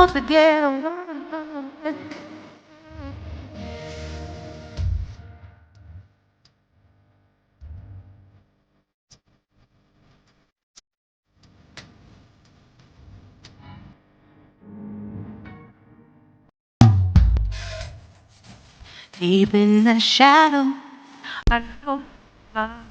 close again. Deep in the shadow, I know my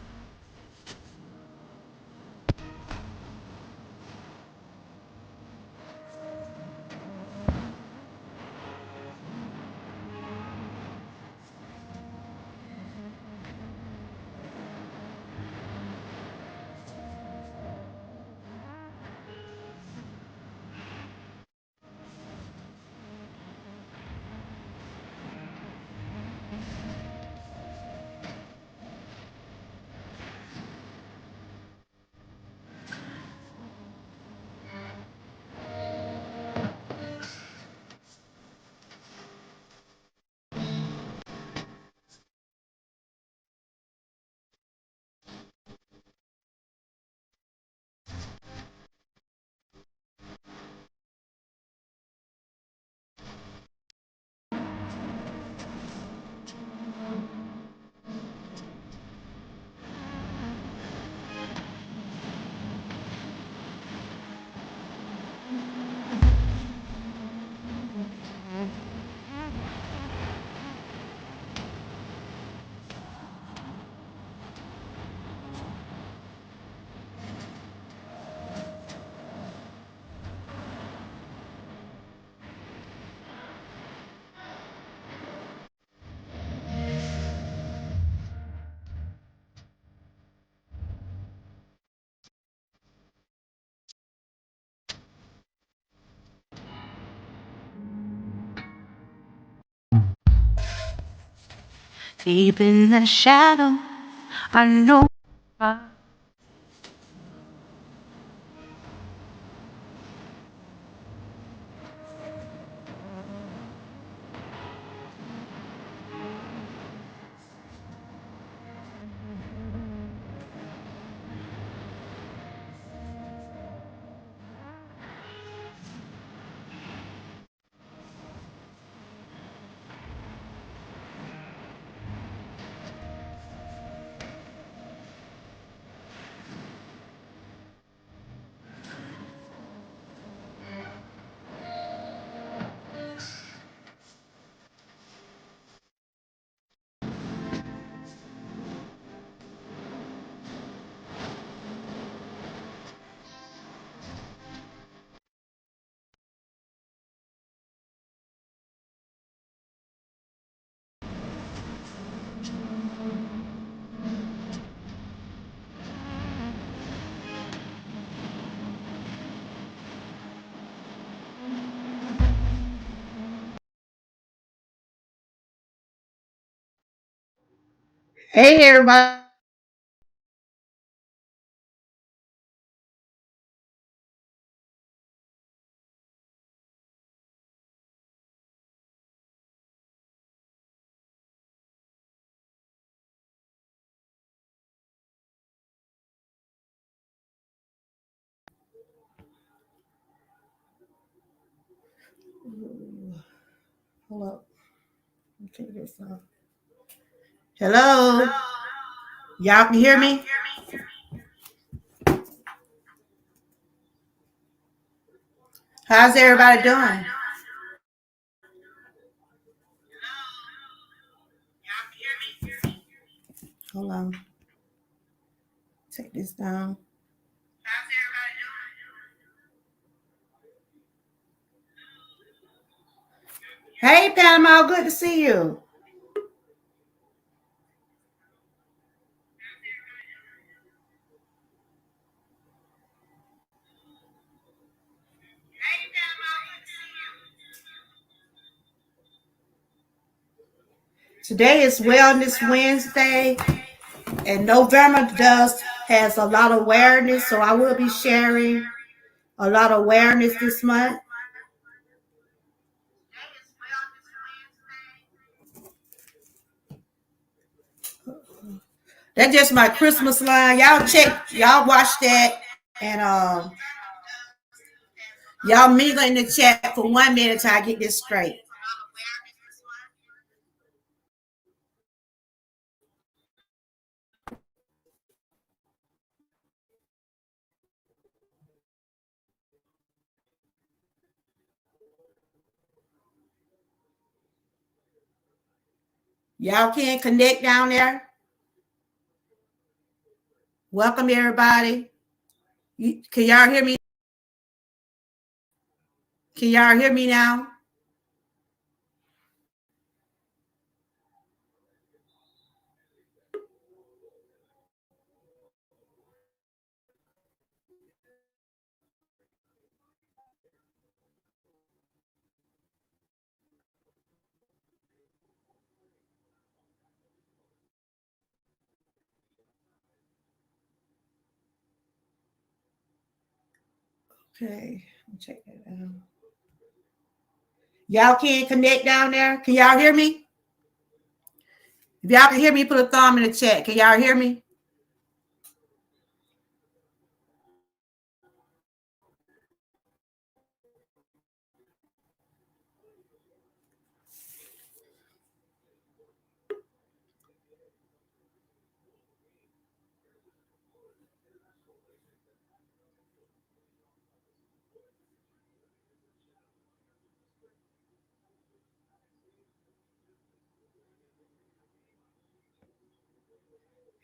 deep in the shadow, I know my Hey, everybody. Hold up. Take this off. Hello. Y'all can hear me? How's everybody doing? Hold on. Take this down. Hey, Panama. Good to see you. Today is Wellness Wednesday, and November has a lot of awareness, so I will be sharing a lot of awareness this month. That's just my Christmas line. Y'all watch that, and Y'all mingle in the chat for 1 minute till I get this straight. Y'all can connect down there. Welcome everybody. Can y'all hear me? Can y'all hear me now? Okay, check that out. Y'all can connect down there. Can y'all hear me? If y'all can hear me, put a thumb in the chat. Can y'all hear me?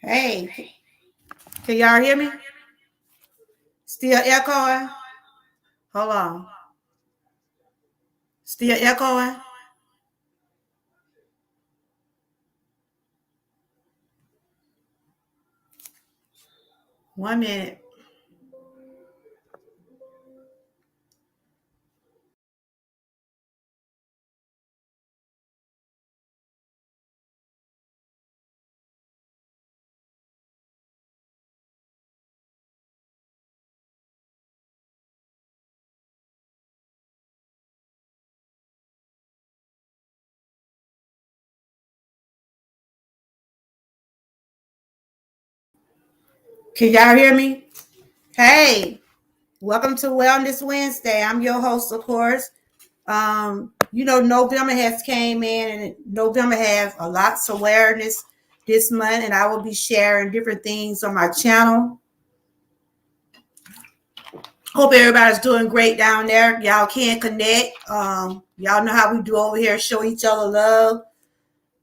Hey, can y'all hear me? Still echoing? Hold on. Still echoing? 1 minute. Can y'all hear me? Hey, welcome to Wellness Wednesday. I'm your host, of course. November has came in, and November has a lots of awareness this month, and I will be sharing different things on my channel. Hope everybody's doing great down there. Y'all can connect. Y'all know how we do over here, show each other love.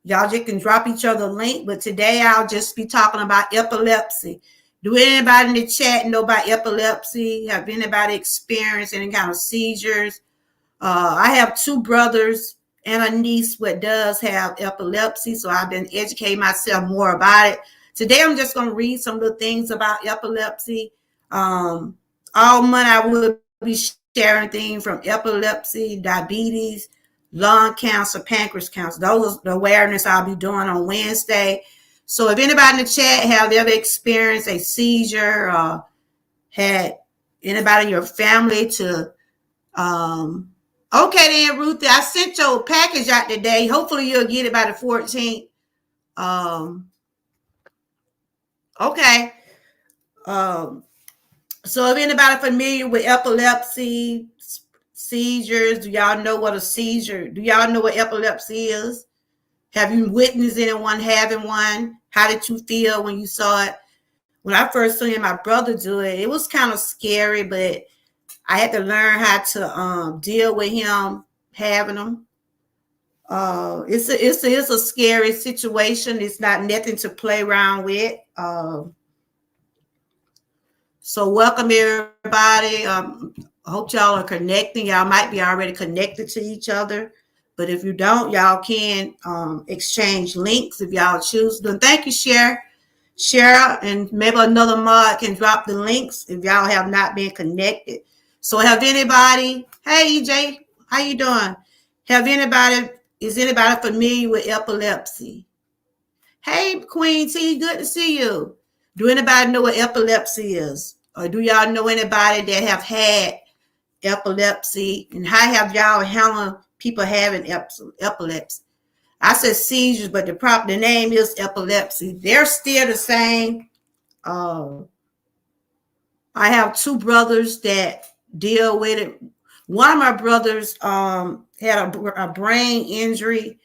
Y'all just can drop each other a link, but today I'll just be talking about epilepsy. Do anybody in the chat know about epilepsy? Have anybody experienced any kind of seizures? I have two brothers and a niece what does have epilepsy, so I've been educating myself more about it. Today I'm just going to read some of the things about epilepsy. All month I will be sharing things from epilepsy, diabetes, lung cancer, pancreas cancer. Those are the awareness I'll be doing on Wednesday. So if anybody in the chat have ever experienced a seizure or had anybody in your family to okay then, Ruthie, I sent your package out today. Hopefully you'll get it by the 14th. Okay. Um, so if anybody familiar with epilepsy, seizures, do y'all know what a seizure? Do y'all know what epilepsy is? Have you witnessed anyone having one? How did you feel when you saw it? When I first saw my brother do it, it was kind of scary, but I had to learn how to deal with him having them. It's a scary situation. It's not nothing to play around with. So welcome everybody. I hope y'all are connecting. Y'all might be already connected to each other, but if you don't, y'all can exchange links if y'all choose to. And thank you, Share, and maybe another mod can drop the links if y'all have not been connected. So have anybody? Hey, EJ, how you doing? Is anybody familiar with epilepsy? Hey, Queen T, good to see you. Do anybody know what epilepsy is? Or do y'all know anybody that have had epilepsy? And how have y'all handled people having epilepsy? I said seizures, but the name is epilepsy. They're still the same. I have two brothers that deal with it. One of my brothers had a brain injury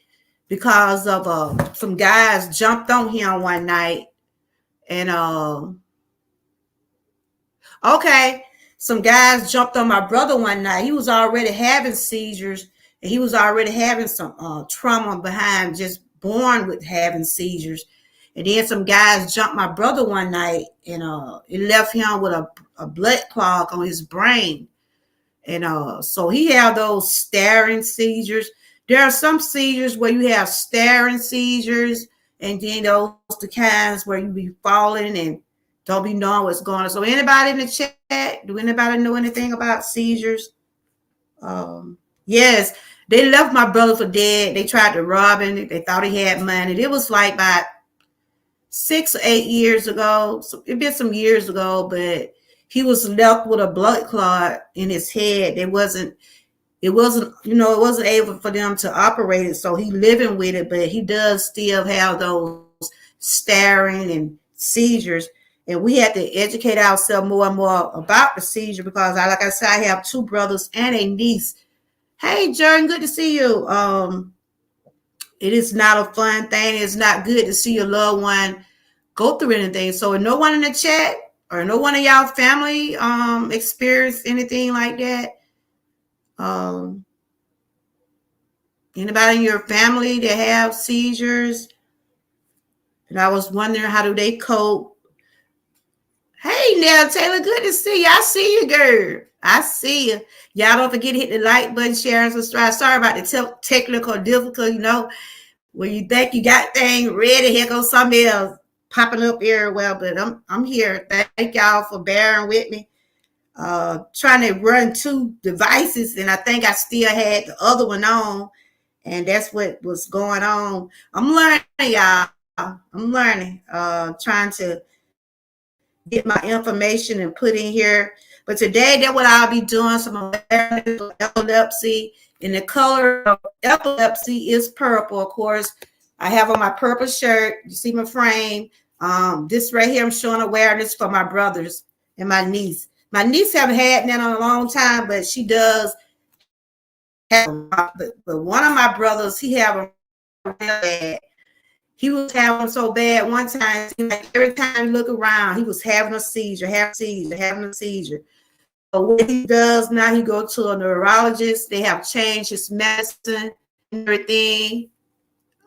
because of some guys jumped on him one night, and okay, some guys jumped on my brother one night. He was already having seizures, and he was already having some trauma behind, just born with having seizures. And then some guys jumped my brother one night, and it left him with a blood clog on his brain. And so he had those staring seizures. There are some seizures where you have staring seizures, and then those the kinds where you be falling and don't be knowing what's going on. So anybody in the chat, do anybody know anything about seizures? Yes, they left my brother for dead. They tried to rob him. They thought he had money. It was like about 6 or 8 years ago. So it been some years ago, but he was left with a blood clot in his head. It wasn't, it wasn't able for them to operate it. So he living with it, but he does still have those staring and seizures. And we had to educate ourselves more and more about the seizure because, like I said, I have 2 brothers and a niece. Hey, Jordan, good to see you. It is not a fun thing. It's not good to see your loved one go through anything. So, no one in the chat or no one of y'all family experienced anything like that? Anybody in your family that have seizures? And I was wondering, how do they cope? Hey, now Taylor, good to see you. I see you, girl. I see you. Y'all don't forget to hit the like button, share, and subscribe. Sorry about the technical difficulty. When you think you got things ready, here goes somebody else popping up everywhere. But I'm here. Thank y'all for bearing with me. Trying to run 2 devices, and I think I still had the other one on, and that's what was going on. I'm learning, y'all. I'm learning. Trying to get my information and put in here. But today, that's what I'll be doing, some awareness of epilepsy. And the color of epilepsy is purple, of course. I have on my purple shirt. You see my frame. This right here, I'm showing awareness for my brothers and my niece. My niece haven't had that in a long time, but she does have them. But one of my brothers, he have them real bad. He was having so bad one time, like every time you look around, he was having a seizure, having a seizure. But what he does now, he go to a neurologist. They have changed his medicine and everything.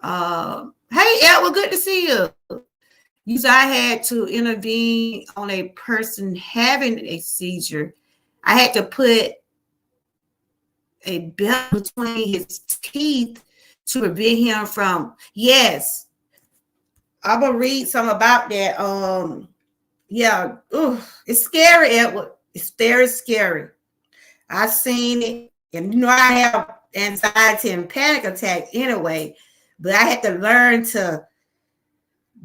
Hey, Edward, good to see you. I had to intervene on a person having a seizure. I had to put a belt between his teeth to prevent him from, yes. I'm gonna read some about that. Yeah, it's scary, Edward. It's very scary. I've seen it, and I have anxiety and panic attack anyway, but I had to learn to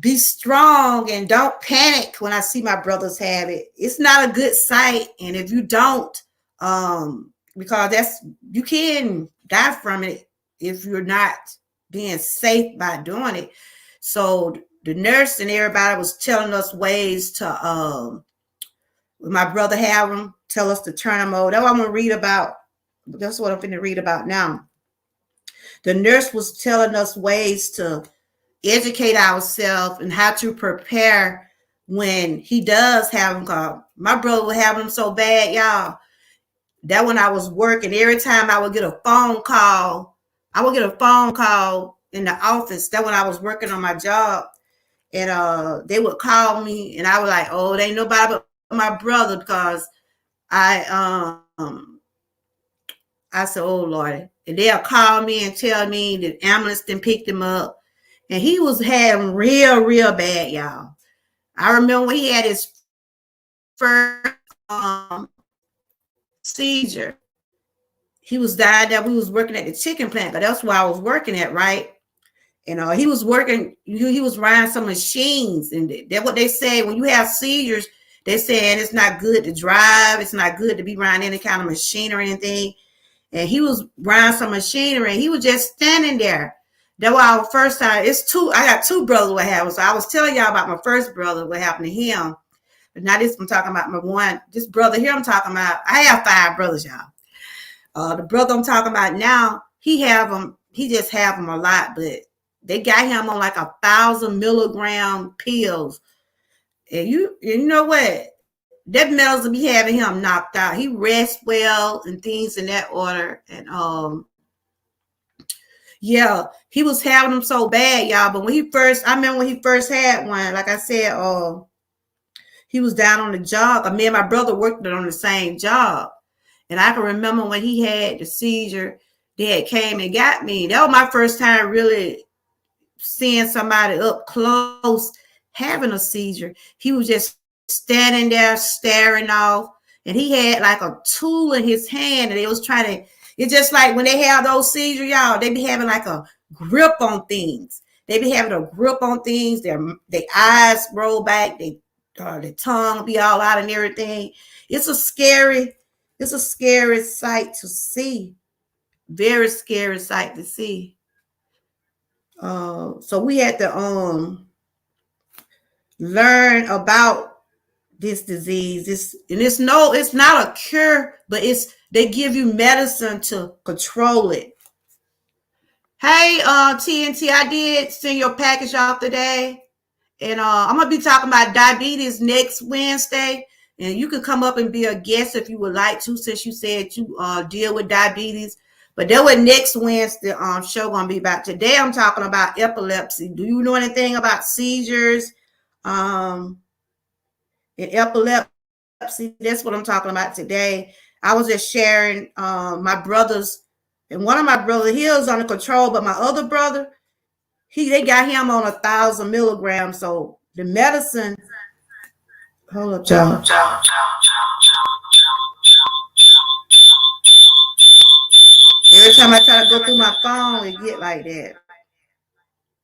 be strong and don't panic when I see my brothers have it. It's not a good sight, and if you don't, because you can die from it if you're not being safe by doing it. So the nurse and everybody was telling us ways to, when my brother have them, tell us to turn them over. That's what I'm going to read about. That's what I'm going to read about now. The nurse was telling us ways to educate ourselves and how to prepare when he does have them. Called. My brother would have them so bad, y'all. That when I was working, every time I would get a phone call, in the office. That when I was working on my job. And they would call me, and I was like, "Oh, they ain't nobody but my brother," because I said, "Oh Lord," and they'll call me and tell me the ambulance then picked him up, and he was having real bad, y'all. I remember when he had his first seizure. He was dying that we was working at the chicken plant, but that's where I was working at, right? He was working, he was riding some machines, and that's what they say. When you have seizures, they're saying it's not good to drive. It's not good to be riding any kind of machine or anything. And he was riding some machinery, and he was just standing there. That was our first time. I got 2 brothers what happened. So I was telling y'all about my first brother, what happened to him. But now this, I'm talking about this brother here I'm talking about. I have 5 brothers, y'all. The brother I'm talking about now, he just have them a lot, but they got him on like 1,000 milligram pills. And you know what? That medicine be having him knocked out. He rests well and things in that order. And yeah, he was having them so bad, y'all. But I remember when he first had one, like I said, he was down on the job. Me and my brother worked on the same job. And I can remember when he had the seizure, they had came and got me. That was my first time really seeing somebody up close having a seizure. He was just standing there staring off. And he had like a tool in his hand, and they was trying to, it's just like when they have those seizures, y'all, they be having like a grip on things. They be having a grip on things. Their eyes roll back. Their tongue be all out and everything. It's a scary sight to see. Very scary sight to see. So we had to learn about this disease. It's not a cure, but they give you medicine to control it. Hey, TNT, I did send your package off today. And I'm going to be talking about diabetes next Wednesday. And you can come up and be a guest if you would like to, since you said you deal with diabetes. But that was next Wednesday show going to be about. Today I'm talking about epilepsy. Do you know anything about seizures and epilepsy? That's what I'm talking about today. I was just sharing my brothers. And one of my brothers, he was under control, but my other brother, they got him on 1,000 milligrams. So the medicine. Hold up, y'all. Every time I try to go through my phone, it get like that.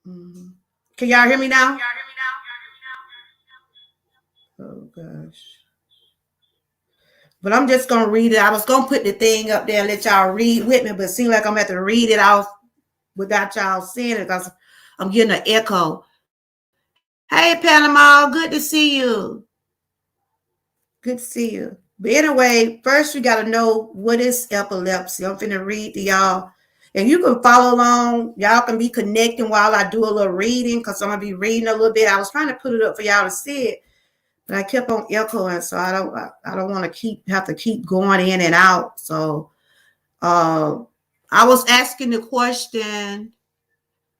Mm-hmm. Can y'all hear me now? Oh gosh. But I'm just gonna read it. I was gonna put the thing up there and let y'all read with me, but it seems like I'm gonna have to read it off without y'all seeing it because I'm getting an echo. Hey, Panama, good to see you. Good to see you. But anyway, first you got to know what is epilepsy. I'm finna read to y'all. And you can follow along. Y'all can be connecting while I do a little reading because I'm going to be reading a little bit. I was trying to put it up for y'all to see it, but I kept on echoing, so I don't want to have to keep going in and out. So I was asking the question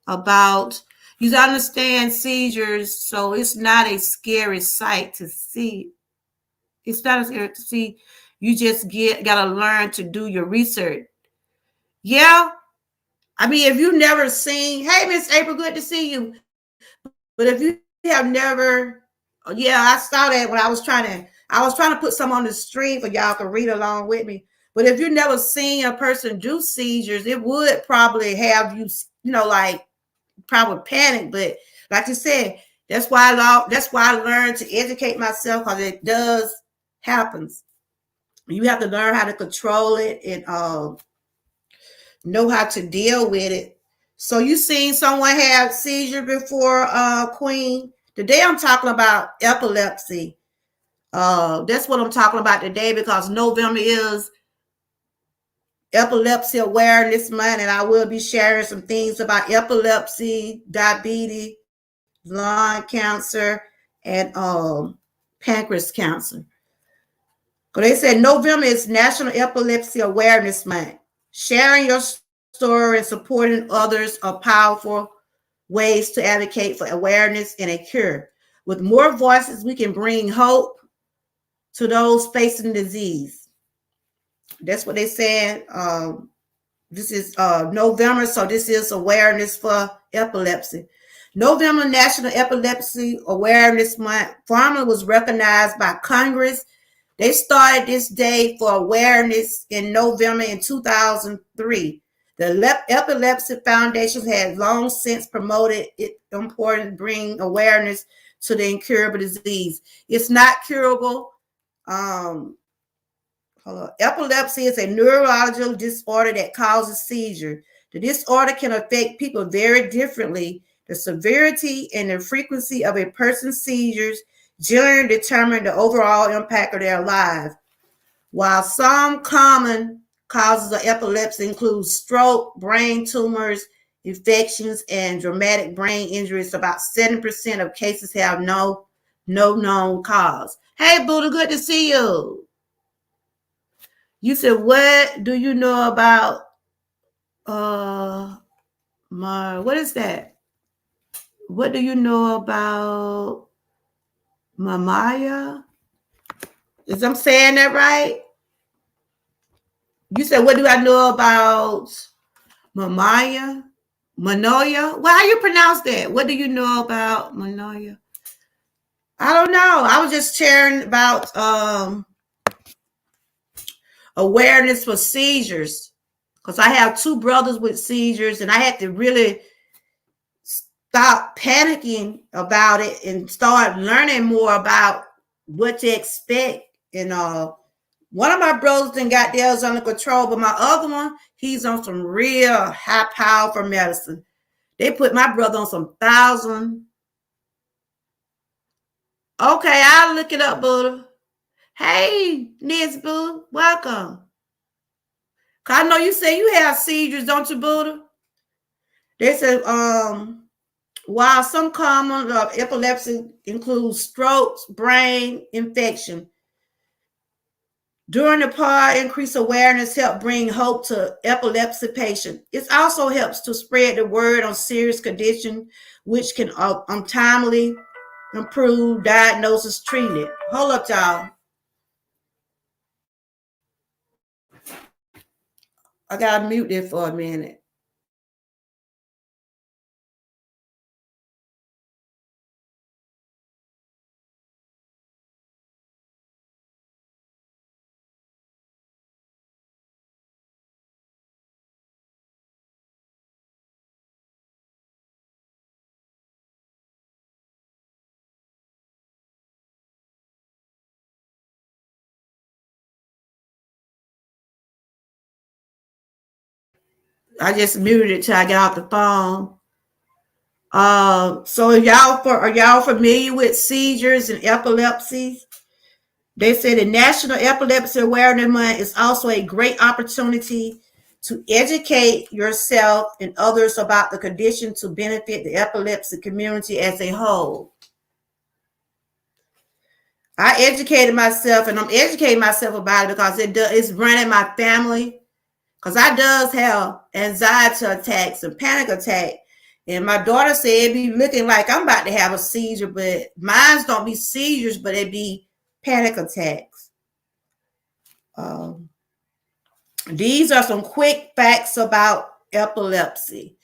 about, you understand seizures, so it's not a scary sight to see. It's not as scary to see. You just gotta learn to do your research. Yeah. I mean, if you never seen, hey, Miss April, good to see you. But if you have never, yeah, I saw that when I was trying to put some on the stream for y'all to read along with me. But if you never seen a person do seizures, it would probably have you, like probably panic. But like you said, that's why I learned to educate myself, because it does happens. You have to learn how to control it and know how to deal with it. So you seen someone have seizure before, Queen? Today I'm talking about epilepsy. That's what I'm talking about today, because November is Epilepsy Awareness Month, and I will be sharing some things about epilepsy, diabetes, lung cancer, and pancreas cancer. Because they said November is National Epilepsy Awareness Month. Sharing your story and supporting others are powerful ways to advocate for awareness and a cure. With more voices, we can bring hope to those facing disease. That's what they said. This is November, so this is awareness for epilepsy. November National Epilepsy Awareness Month formally was recognized by Congress. They started this day for awareness in November in 2003. The Epilepsy Foundation has long since promoted it important to bring awareness to the incurable disease. It's not curable. Epilepsy is a neurological disorder that causes seizure. The disorder can affect people very differently. The severity and the frequency of a person's seizures generally determine the overall impact of their lives. While some common causes of epilepsy include stroke, brain tumors, infections, and dramatic brain injuries. About 7% of cases have no known cause. Hey, Buddha, good to see you. You said, what do you know about what is that? What do you know about Mamaya? Is I'm saying that right? You said, what do I know about Mamaya? Manoya? Well, how you pronounce that? What do you know about Manoya? I don't know. I was just sharing about awareness for seizures, because I have two brothers with seizures, and I had to really stop panicking about it and start learning more about what to expect. And one of my brothers then got theirs under control, but my other one, he's on some real high powerful medicine. They put my brother on some 1,000. Okay, I'll look it up, Buddha. Hey, Nis Boo, welcome. Cause I know you say you have seizures, don't you, Buddha? They said, while some common epilepsy includes strokes, brain infection, during the part, increased awareness help bring hope to epilepsy patients. It also helps to spread the word on serious condition, which can untimely improve diagnosis treated. Hold up, y'all. I gotta mute it for a minute. I just muted it till I get off the phone. So are y'all familiar with seizures and epilepsies? They say the National Epilepsy Awareness Month is also a great opportunity to educate yourself and others about the condition to benefit the epilepsy community as a whole. I educated myself, and I'm educating myself about it because it's running my family. Because I does have anxiety attacks and panic attack. And my daughter said it be looking like I'm about to have a seizure, but mine don't be seizures, but it be panic attacks. These are some quick facts about epilepsy.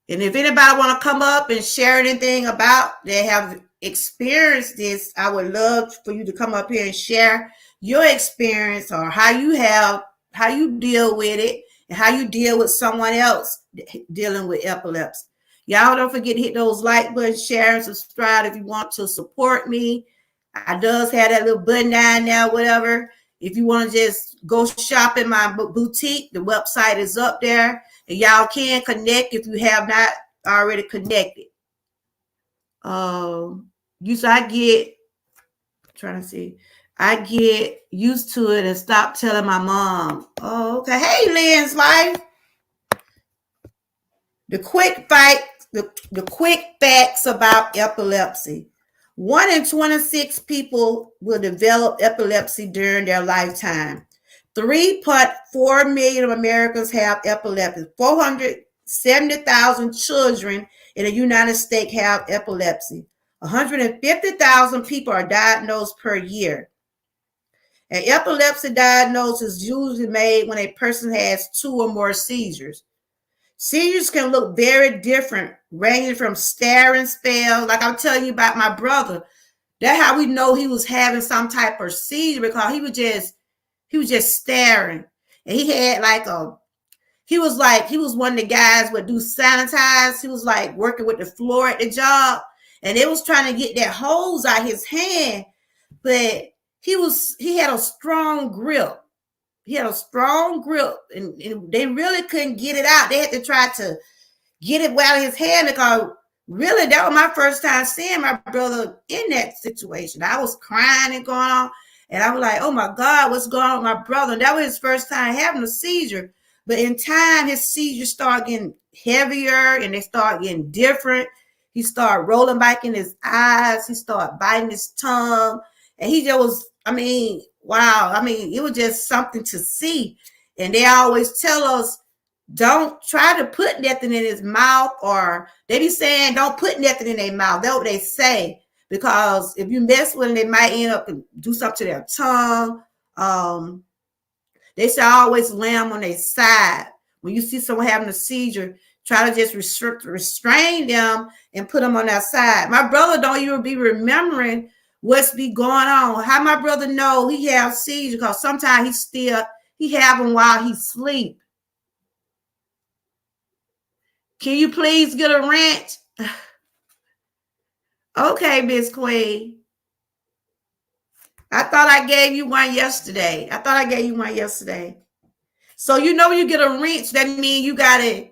And if anybody want to come up and share anything about they have experienced this, I would love for you to come up here and share your experience or how you deal with it and how you deal with someone else dealing with epilepsy. Y'all don't forget to hit those like buttons, share, and subscribe if you want to support me. I does have that little button down there, whatever. If you want to just go shop in my boutique, the website is up there. And y'all can connect if you have not already connected. I get used to it and stop telling my mom. Oh, okay. Hey, Lynn's life. The quick facts about epilepsy. 1 in 26 people will develop epilepsy during their lifetime. 3.4 million of Americans have epilepsy. 470,000 children in the United States have epilepsy. 150,000 people are diagnosed per year. An epilepsy diagnosis is usually made when a person has 2 or more seizures. Seizures can look very different, ranging from staring spells. Like I'm telling you about my brother. That's how we know he was having some type of seizure, because he was just staring. And he had he was one of the guys would do sanitize. He was like working with the floor at the job, and it was trying to get that hose out his hand, but he had a strong grip. He had a strong grip, and they really couldn't get it out. They had to try to get it out of his hand, because really that was my first time seeing my brother in that situation. I was crying and going on, And I was like, oh my God, what's going on with my brother? And that was his first time having a seizure. But in time, his seizures start getting heavier and they start getting different. He started rolling back in his eyes. He started biting his tongue. And he just was, wow. It was just something to see. And they always tell us, don't try to put nothing in his mouth, or they be saying, don't put nothing in their mouth. That's what they say. Because if you mess with them, they might end up and do something to their tongue. They should always lay them on their side. When you see someone having a seizure, try to just restrain them and put them on their side. My brother don't even be remembering what's be going on. How my brother know he have seizure? Because sometimes he have them while he sleep. Can you please get a wrench? Okay, Miss Queen. I thought I gave you one yesterday. So you know when you get a wrench, that means you got to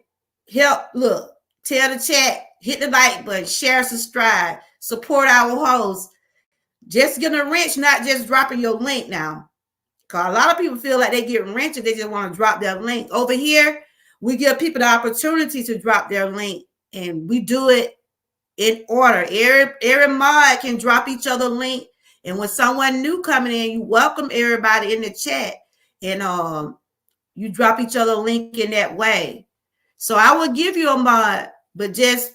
help. Look, tell the chat, hit the like button, share, subscribe, support our host. Just getting a wrench, not just dropping your link now. Because a lot of people feel like they get wrenched and they just want to drop their link. Over here, we give people the opportunity to drop their link, and we do it in order. Every mod can drop each other link. And when someone new coming in, you welcome everybody in the chat. And you drop each other link in that way. So I will give you a mod, but just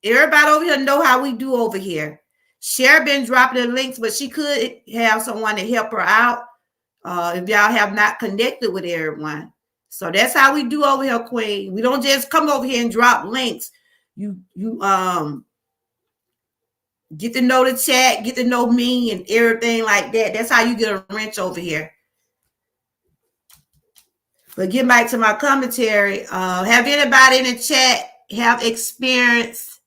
everybody over here know how we do over here. Cher been dropping the links, but she could have someone to help her out if y'all have not connected with everyone. So that's how we do over here, Queen. We don't just come over here and drop links. You get to know the chat, get to know me and everything like that. That's how you get a wrench over here. But get back to my commentary. Have anybody in the chat have experience?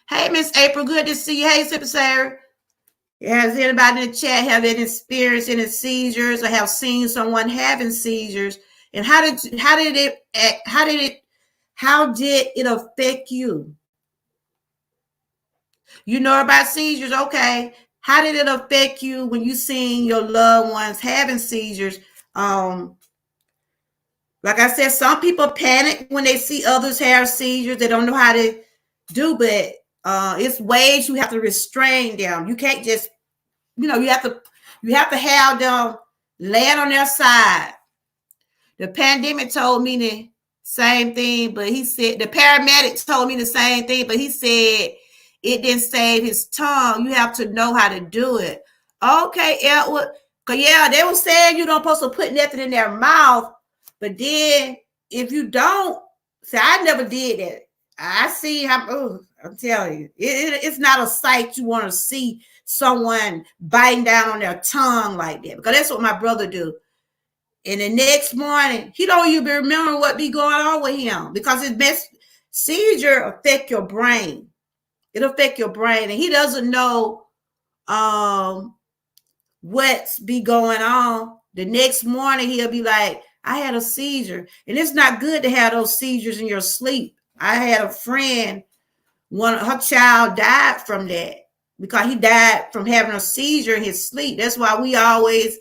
Hey, Miss April, good to see you. Hey, Super Sarah. Has anybody in the chat have any experience in seizures or have seen someone having seizures? And how did it affect you? You know about seizures, okay? How did it affect you when you seen your loved ones having seizures? Like I said, some people panic when they see others have seizures. They don't know how to do, but it's ways you have to restrain them. You can't just, you have to have them land on their side. The pandemic told me the same thing, but he said the paramedics told me the same thing, but he said it didn't save his tongue. You have to know how to do it. Okay, Edward. Cause yeah, they were saying you don't supposed to put nothing in their mouth, but then if you don't, see, I never did that. I see how. I'm telling you, it's not a sight you want to see. Someone biting down on their tongue like that, because that's what my brother do. And the next morning, he don't even remember what be going on with him, because his best seizure affect your brain. It'll affect your brain, and he doesn't know what's be going on. The next morning, he'll be like, I had a seizure. And it's not good to have those seizures in your sleep. I had a friend, her child died from that, because he died from having a seizure in his sleep. That's why we always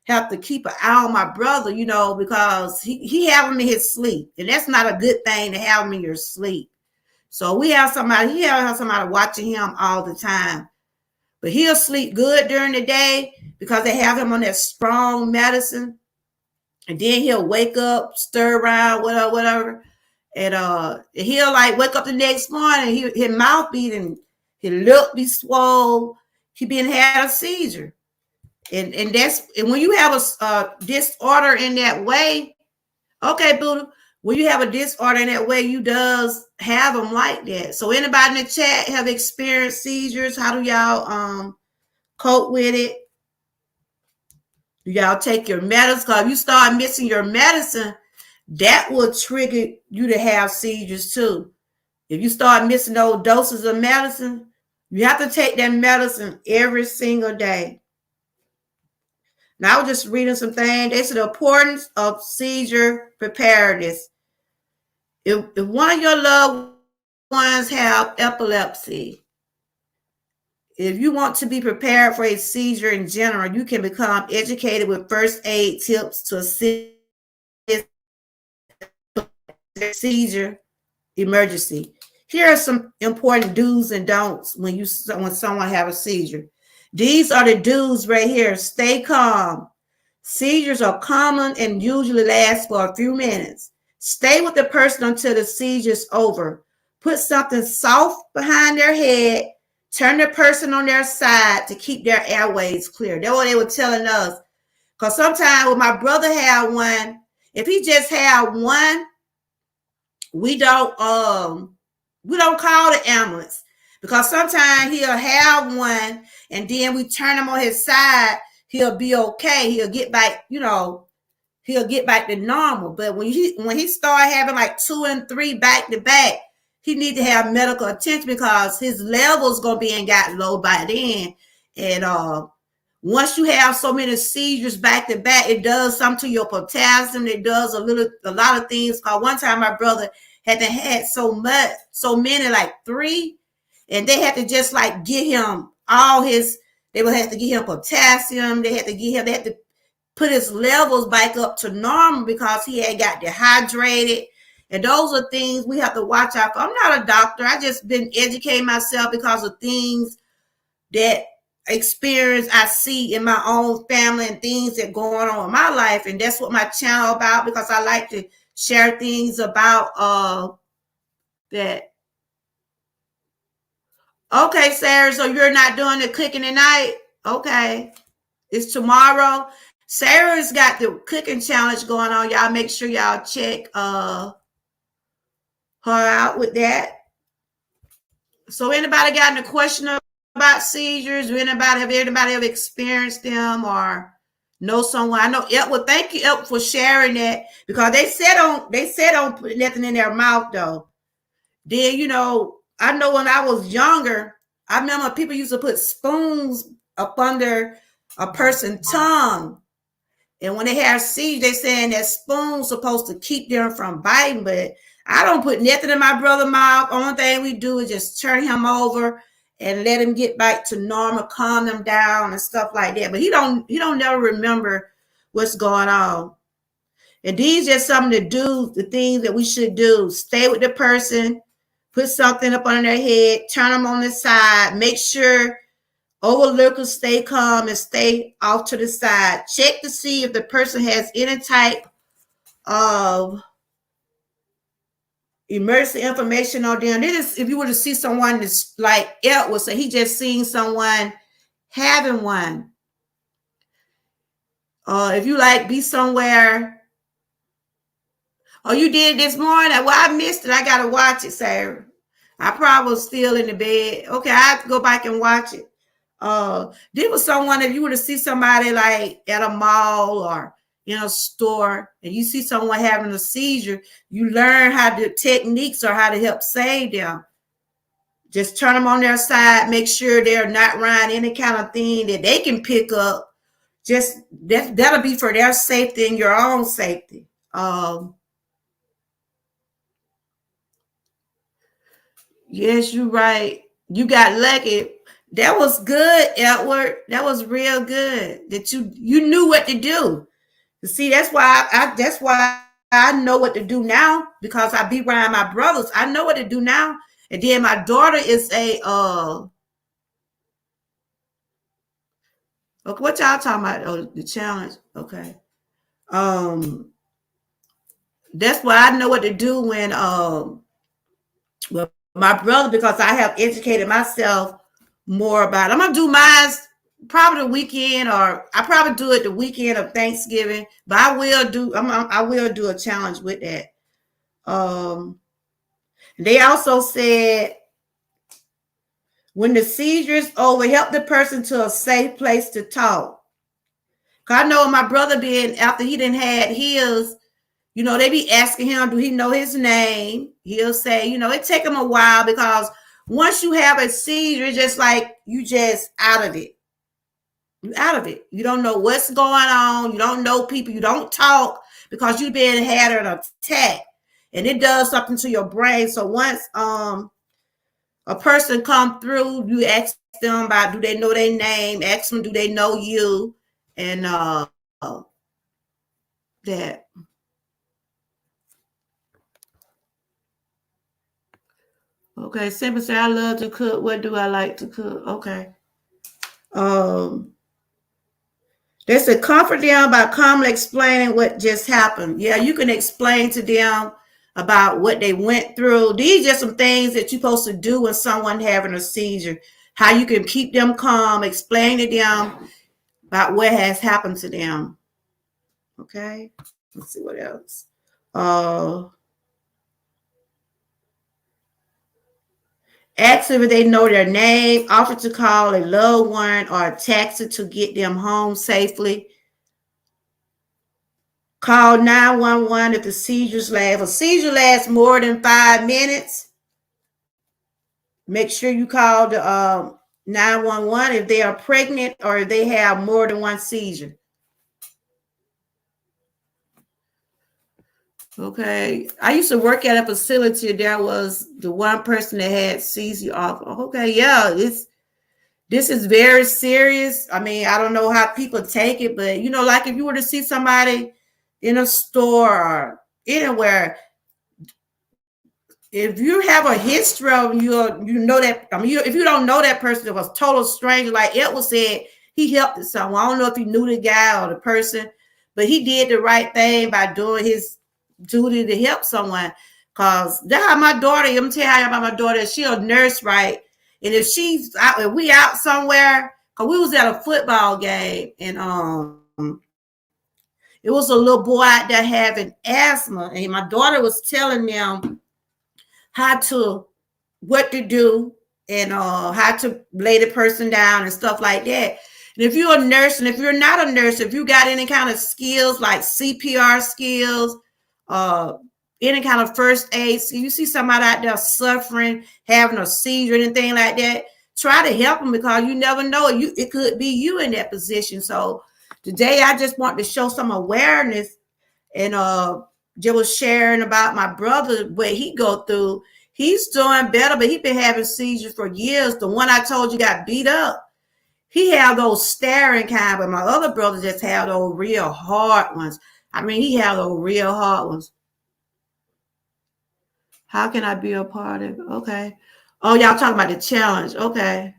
have to keep an eye on my brother, because he have him in his sleep. And that's not a good thing to have him in your sleep. So he have somebody watching him all the time. But he'll sleep good during the day because they have him on that strong medicine. And then he'll wake up, stir around, whatever. And he'll like wake up the next morning, his mouth beating, his lip be swole. He been had a seizure. And when you have a disorder in that way, okay, Buddha, when you have a disorder in that way, you does have them like that. So anybody in the chat have experienced seizures? How do y'all cope with it? Do y'all take your medicine? Because if you start missing your medicine, that will trigger you to have seizures too. If you start missing those doses of medicine, you have to take that medicine every single day. Now I was just reading some things. They said the importance of seizure preparedness. If one of your loved ones have epilepsy, If you want to be prepared for a seizure in general, you can become educated with first aid tips to assist seizure emergency. Here are some important do's and don'ts when someone have a seizure. These are the do's right here. Stay calm. Seizures are common and usually last for a few minutes. Stay with the person until the seizure is over. Put something soft behind their head. Turn the person on their side to keep their airways clear. That's what they were telling us. Because sometimes when my brother had one, if he just had one, we don't call the ambulance, because sometimes he'll have one and then we turn him on his side, he'll be okay, he'll get back to normal. But when he started having like 2 and 3 back to back, he need to have medical attention because his levels gonna be and got low by then. And once you have so many seizures back to back, it does something to your potassium. It does a lot of things. Cause one time my brother had so many, like 3, and they had to just like get him they would have to give him potassium. They had to put his levels back up to normal because he had got dehydrated. And those are things we have to watch out for. I'm not a doctor. I just been educating myself because of things that experience I see in my own family and things that going on in my life. And that's what my channel about, because I like to share things about that. Okay, Sarah, so you're not doing the cooking tonight? Okay. It's tomorrow. Sarah's got the cooking challenge going on. Y'all make sure y'all check her out with that. So anybody got any question about seizures? Have anybody ever experienced them or know someone? I know Well, thank you, Ep, for sharing that, because they said don't put nothing in their mouth though. Then I know when I was younger, I remember people used to put spoons up under a person's tongue. And when they have seizures, they saying that spoon's supposed to keep them from biting, but I don't put nothing in my brother's mouth. Only thing we do is just turn him over and let him get back to normal, calm him down and stuff like that. But he don't never remember what's going on. And these are something to do, the things that we should do. Stay with the person, put something up on their head, turn them on the side, make sure overlookers stay calm and stay off to the side. Check to see if the person has any type of emergency information on them. This is if you were to see someone that's like Edward, so he just seen someone having one. If you like be somewhere. Oh, you did this morning? Well, I missed it. I gotta watch it, Sarah. I probably was still in the bed. Okay, I have to go back and watch it. There was someone, if you were to see somebody like at a mall or in a store and you see someone having a seizure, you learn how the techniques or how to help save them. Just turn them on their side, make sure they're not around any kind of thing that they can pick up. Just that'll be for their safety and your own safety. Yes, you're right. You got lucky. That was good, Edward. That was real good. That you knew what to do. See, that's why I know what to do now, because I be around my brothers. I know what to do now. And then my daughter is a okay, what y'all talking about? Oh, the challenge. Okay. That's why I know what to do when well, my brother, because I have educated myself more about it. I'm gonna do mine probably the weekend, or I probably do it the weekend of Thanksgiving, but I will do a challenge with that. They also said when the seizure is over, help the person to a safe place to talk. Cause I know my brother being after he didn't had his, they be asking him, do he know his name? He'll say, it take him a while, because once you have a seizure, it's just like you just out of it. You out of it. You don't know what's going on. You don't know people. You don't talk because you've been had an attack, and it does something to your brain. So once a person come through, you ask them about, do they know their name? Ask them, do they know you? And that. Okay, Simple say, I love to cook. What do I like to cook? Okay. They said comfort them by calmly explaining what just happened. Yeah, you can explain to them about what they went through. These are some things that you're supposed to do when someone having a seizure. How you can keep them calm, explain to them about what has happened to them. Okay, let's see what else. Ask if they know their name, offer to call a loved one or a taxi to get them home safely. Call 911 if the seizures last. If a seizure lasts more than 5 minutes, make sure you call the 911 if they are pregnant or if they have more than one seizure. Okay. I used to work at a facility. There was the one person that had seizure off. Okay, yeah, this is very serious. I mean, I don't know how people take it, but like if you were to see somebody in a store or anywhere, if you have a history of you know that, I mean, if you don't know that person, it was total stranger, like Edward said, he helped someone. I don't know if he knew the guy or the person, but he did the right thing by doing his duty to help someone. Cause that's how my daughter, I'm telling you about my daughter, she a nurse, right? And if she's out, if we out somewhere, cause we was at a football game, and it was a little boy out there having asthma, and my daughter was telling them what to do, and how to lay the person down and stuff like that. And if you're a nurse, and if you're not a nurse, if you got any kind of skills like CPR skills, any kind of first aid, so you see somebody out there suffering, having a seizure, anything like that, try to help them, because you never know, it could be you in that position. So today I just want to show some awareness, and just was sharing about my brother, what he go through. He's doing better, but he's been having seizures for years. The one I told you got beat up, he had those staring kind, but my other brother just had those real hard ones. I mean, he had those real hard ones. How can I be a part of it? Okay. Oh, y'all talking about the challenge. Okay.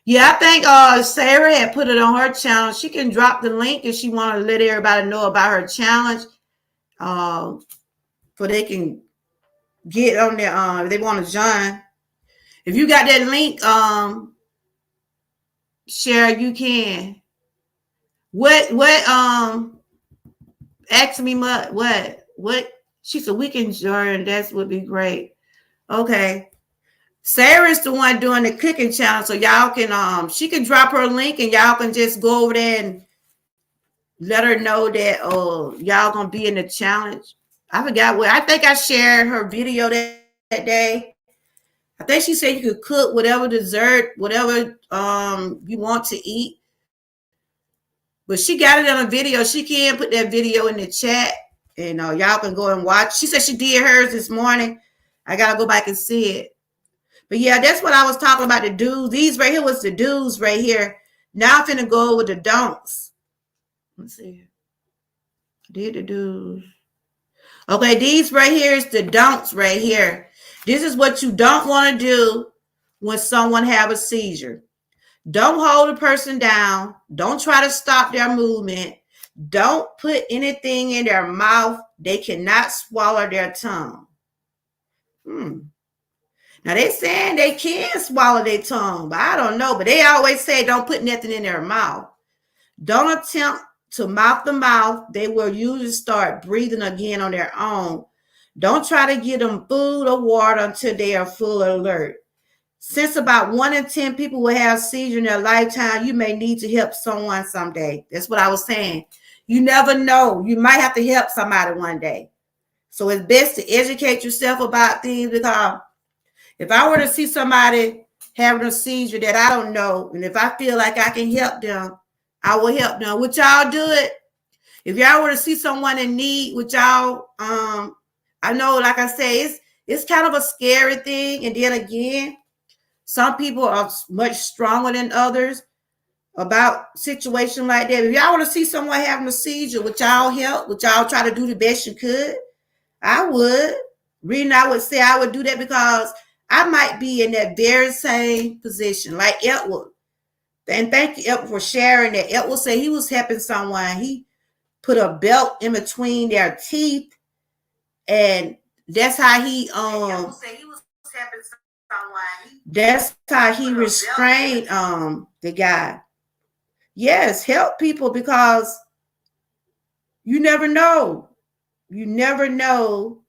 Yeah, I think Sarah had put it on her challenge. She can drop the link if she want to let everybody know about her challenge. So they can get on there if they want to join. If you got that link, share, you can. What ask me what she said we can join. That would be great. Okay. Sarah's the one doing the cooking challenge, so y'all can she can drop her link and y'all can just go over there and let her know that y'all gonna be in the challenge. I forgot what I think I shared her video that day. I think she said you could cook whatever dessert, whatever you want to eat. But she got it on a video. She can put that video in the chat, and y'all can go and watch. She said she did hers this morning. I gotta go back and see it. But yeah, that's what I was talking about, the do's. These right here was the do's right here. Now I'm finna go with the don'ts. Let's see. Did the do's. Okay, these right here is the don'ts right here. This is what you don't want to do when someone have a seizure. Don't hold a person down. Don't try to stop their movement. Don't put anything in their mouth. They cannot swallow their tongue. Now they saying they can swallow their tongue, but I don't know. But they always say don't put nothing in their mouth. Don't attempt to mouth to mouth. They will usually start breathing again on their own. Don't try to give them food or water until they are full alert. Since about 1 in 10 people will have seizure in their lifetime, you may need to help someone someday. That's what I was saying. You never know. You might have to help somebody one day. So it's best to educate yourself about things, because if I were to see somebody having a seizure that I don't know, and if I feel like I can help them, I will help them. Would y'all do it? If y'all were to see someone in need, would y'all, I know, like I say, it's kind of a scary thing. And then again, Some people are much stronger than others about situation like that. If y'all want to see someone having a seizure, would y'all help? Would y'all try to do the best you could? I would. Reason I would say I would do that because I might be in that very same position, like Edward. And thank you, Edward, for sharing that. Edward said he was helping someone. He put a belt in between their teeth, and that's how he that's how he restrained the guy. Yes, help people because you never know. You never know.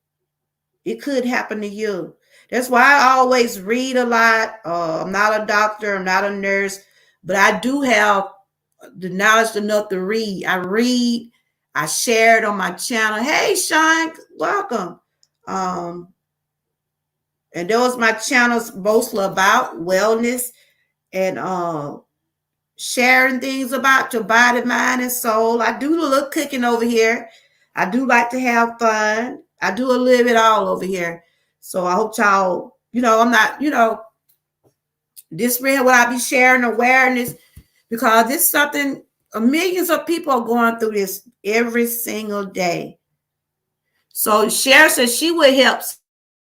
It could happen to you. That's why I always read a lot. I'm not a doctor, I'm not a nurse, but I do have the knowledge enough to read. I read, I share it on my channel. Hey, Sean, welcome. And those my channels mostly about wellness and sharing things about your body, mind, and soul. I do a little cooking over here. I do like to have fun. I do a little bit all over here. So I hope y'all, I'm not, this real what I be sharing awareness because it's something millions of people are going through this every single day. So Cher said she would help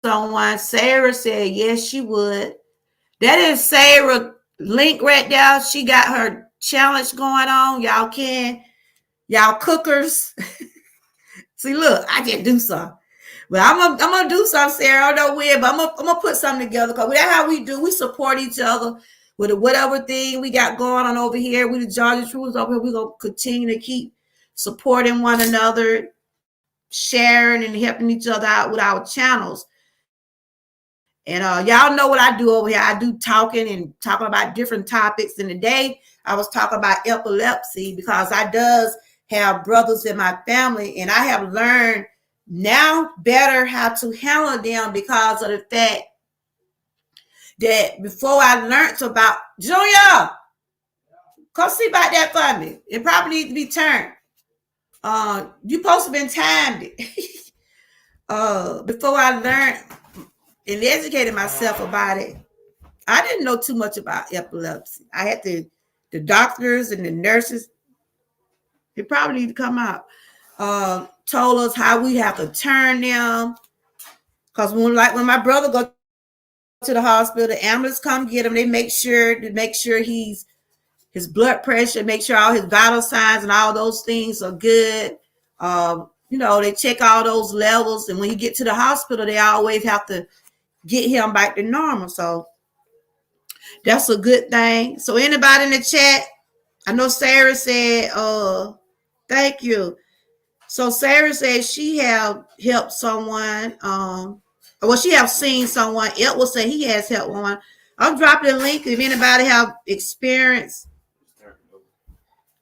someone. Sarah said yes, she would. That is Sarah link right there. She got her challenge going on. Y'all cookers. See, look, I just do something. But I'm gonna do something, Sarah. I don't know where, but I'm gonna put something together because that's how we do. We support each other with whatever thing we got going on over here. We the Georgia Truths over here. We're gonna continue to keep supporting one another, sharing and helping each other out with our channels. And y'all know what I do over here. I do talking about different topics. And today I was talking about epilepsy because I does have brothers in my family, and I have learned now better how to handle them because of the fact that before I learned about Junior, come see about that for me. It probably needs to be turned. You supposed to been timed it. Before I learned and educated myself about it, I didn't know too much about epilepsy. I had the doctors and the nurses, they probably need to come out, told us how we have to turn them. Because when my brother go to the hospital, the ambulance come get him, they make sure his blood pressure, make sure all his vital signs and all those things are good. They check all those levels, and when you get to the hospital, they always have to get him back to normal. So that's a good thing. So anybody in the chat, I know Sarah said, thank you. So Sarah said she have helped someone. She have seen someone. It will say he has helped one. I'll drop the link if anybody have experience.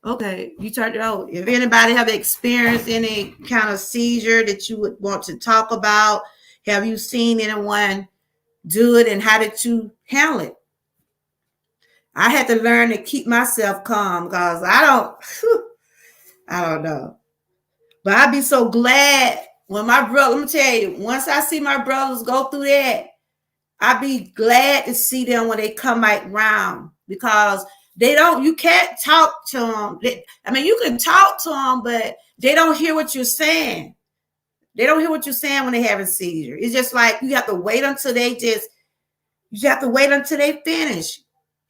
Okay, you turned it over. If anybody have experienced any kind of seizure that you would want to talk about, have you seen anyone do it, and how did you handle it? I had to learn to keep myself calm because I don't know. But I'd be so glad when my brother, let me tell you, once I see my brothers go through that, I'd be glad to see them when they come back round because you can't talk to them. You can talk to them, but they don't hear what you're saying. They don't hear what you're saying when they have a seizure. It's just like you have to wait until they finish.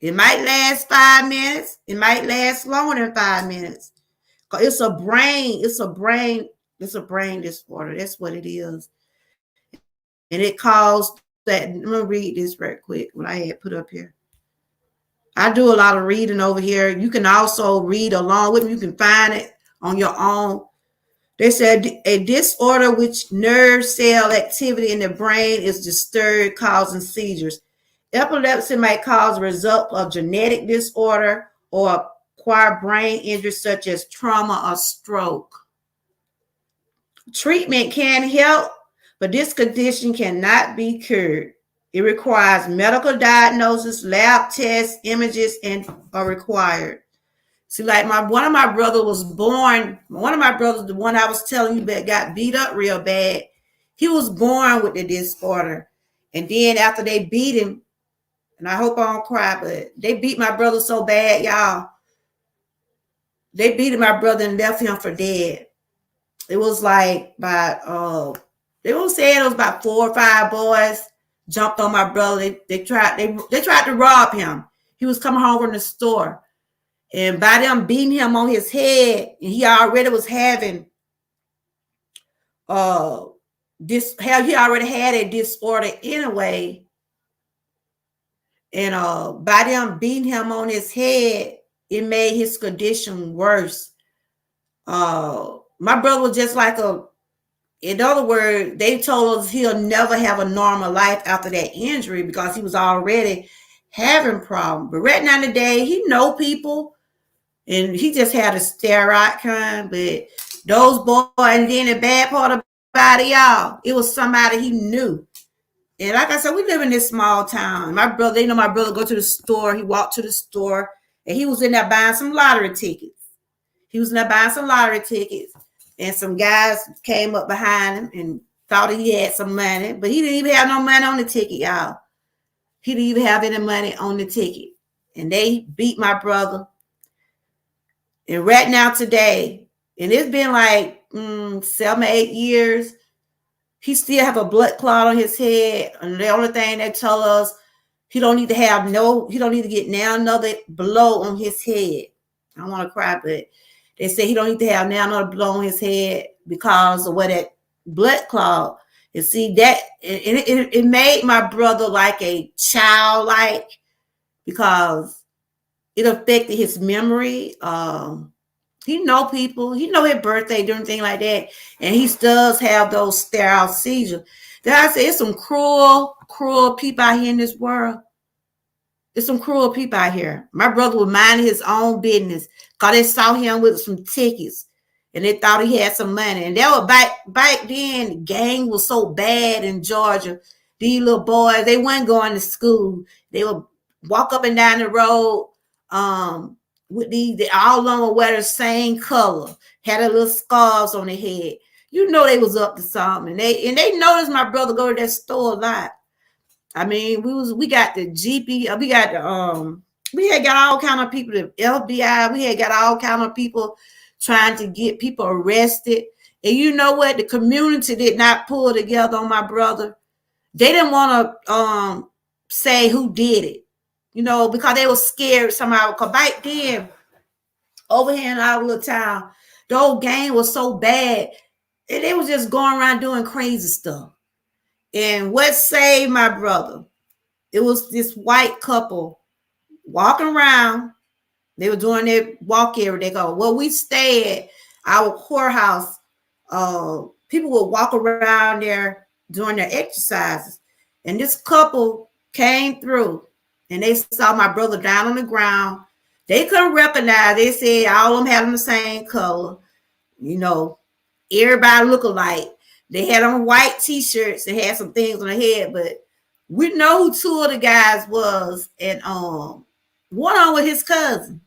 It might last 5 minutes. It might last longer than 5 minutes. It's a brain disorder. That's what it is. And it caused that. Let me read this right quick, what I had put up here. I do a lot of reading over here. You can also read along with me. You can find it on your own. They said a disorder which nerve cell activity in the brain is disturbed, causing seizures. Epilepsy might cause a result of genetic disorder or acquired brain injury such as trauma or stroke. Treatment can help, but this condition cannot be cured. It requires medical diagnosis, lab tests, images, and are required. See, like one of my brothers was born. One of my brothers, the one I was telling you that got beat up real bad, he was born with the disorder. And then after they beat him, and I hope I don't cry, but they beat my brother so bad, y'all. They beat my brother and left him for dead. It was like about they were saying it was about 4 or 5 boys jumped on my brother. They tried to rob him. He was coming home from the store. And by them beating him on his head, and he already was having he already had a disorder anyway. And by them beating him on his head, it made his condition worse. My brother was just like in other words, they told us he'll never have a normal life after that injury because he was already having problems. But right now today, he know people, and he just had a steroid kind. But those boys, and then the bad part about it, y'all, it was somebody he knew. And like I said, we live in this small town. My brother, my brother go to the store. He walked to the store, and he was in there buying some lottery tickets. And some guys came up behind him and thought he had some money, but he didn't even have no money on the ticket, y'all. He didn't even have any money on the ticket. And they beat my brother. And right now today, and it's been like 7 or 8 years, he still have a blood clot on his head. And the only thing they tell us, he don't need to get now another blow on his head. I don't want to cry, but they say he don't need to have now another blow on his head because of what that blood clot. And see that, it made my brother like a child, like, because it affected his memory. He know people. He know his birthday, doing things like that, and he does have those sterile seizures. That I say, it's some cruel people out here in this world. There's some cruel people out here. My brother was minding his own business because they saw him with some tickets and they thought he had some money. And that was back then, the gang was so bad in Georgia. These little boys, they weren't going to school. They would walk up and down the road with they all of them wear the same color, had a little scarves on their head. You know they was up to something. And they noticed my brother go to that store a lot. I mean, we got the GP, we got the we had got all kind of people, the FBI, we had got all kind of people trying to get people arrested. And you know what? The community did not pull together on my brother. They didn't want to say who did it, because they were scared somehow. Because back then, over here in our little town, the old gang was so bad, and they was just going around doing crazy stuff. And what saved my brother? It was this white couple walking around. They were doing their walk area. They go, well, we stay at our courthouse. People would walk around there doing their exercises. And this couple came through and they saw my brother down on the ground. They couldn't recognize. They said all of them had the same color. Everybody look alike. They had on white t-shirts. They had some things on their head, but we know who 2 of the guys was, and one on with his cousin.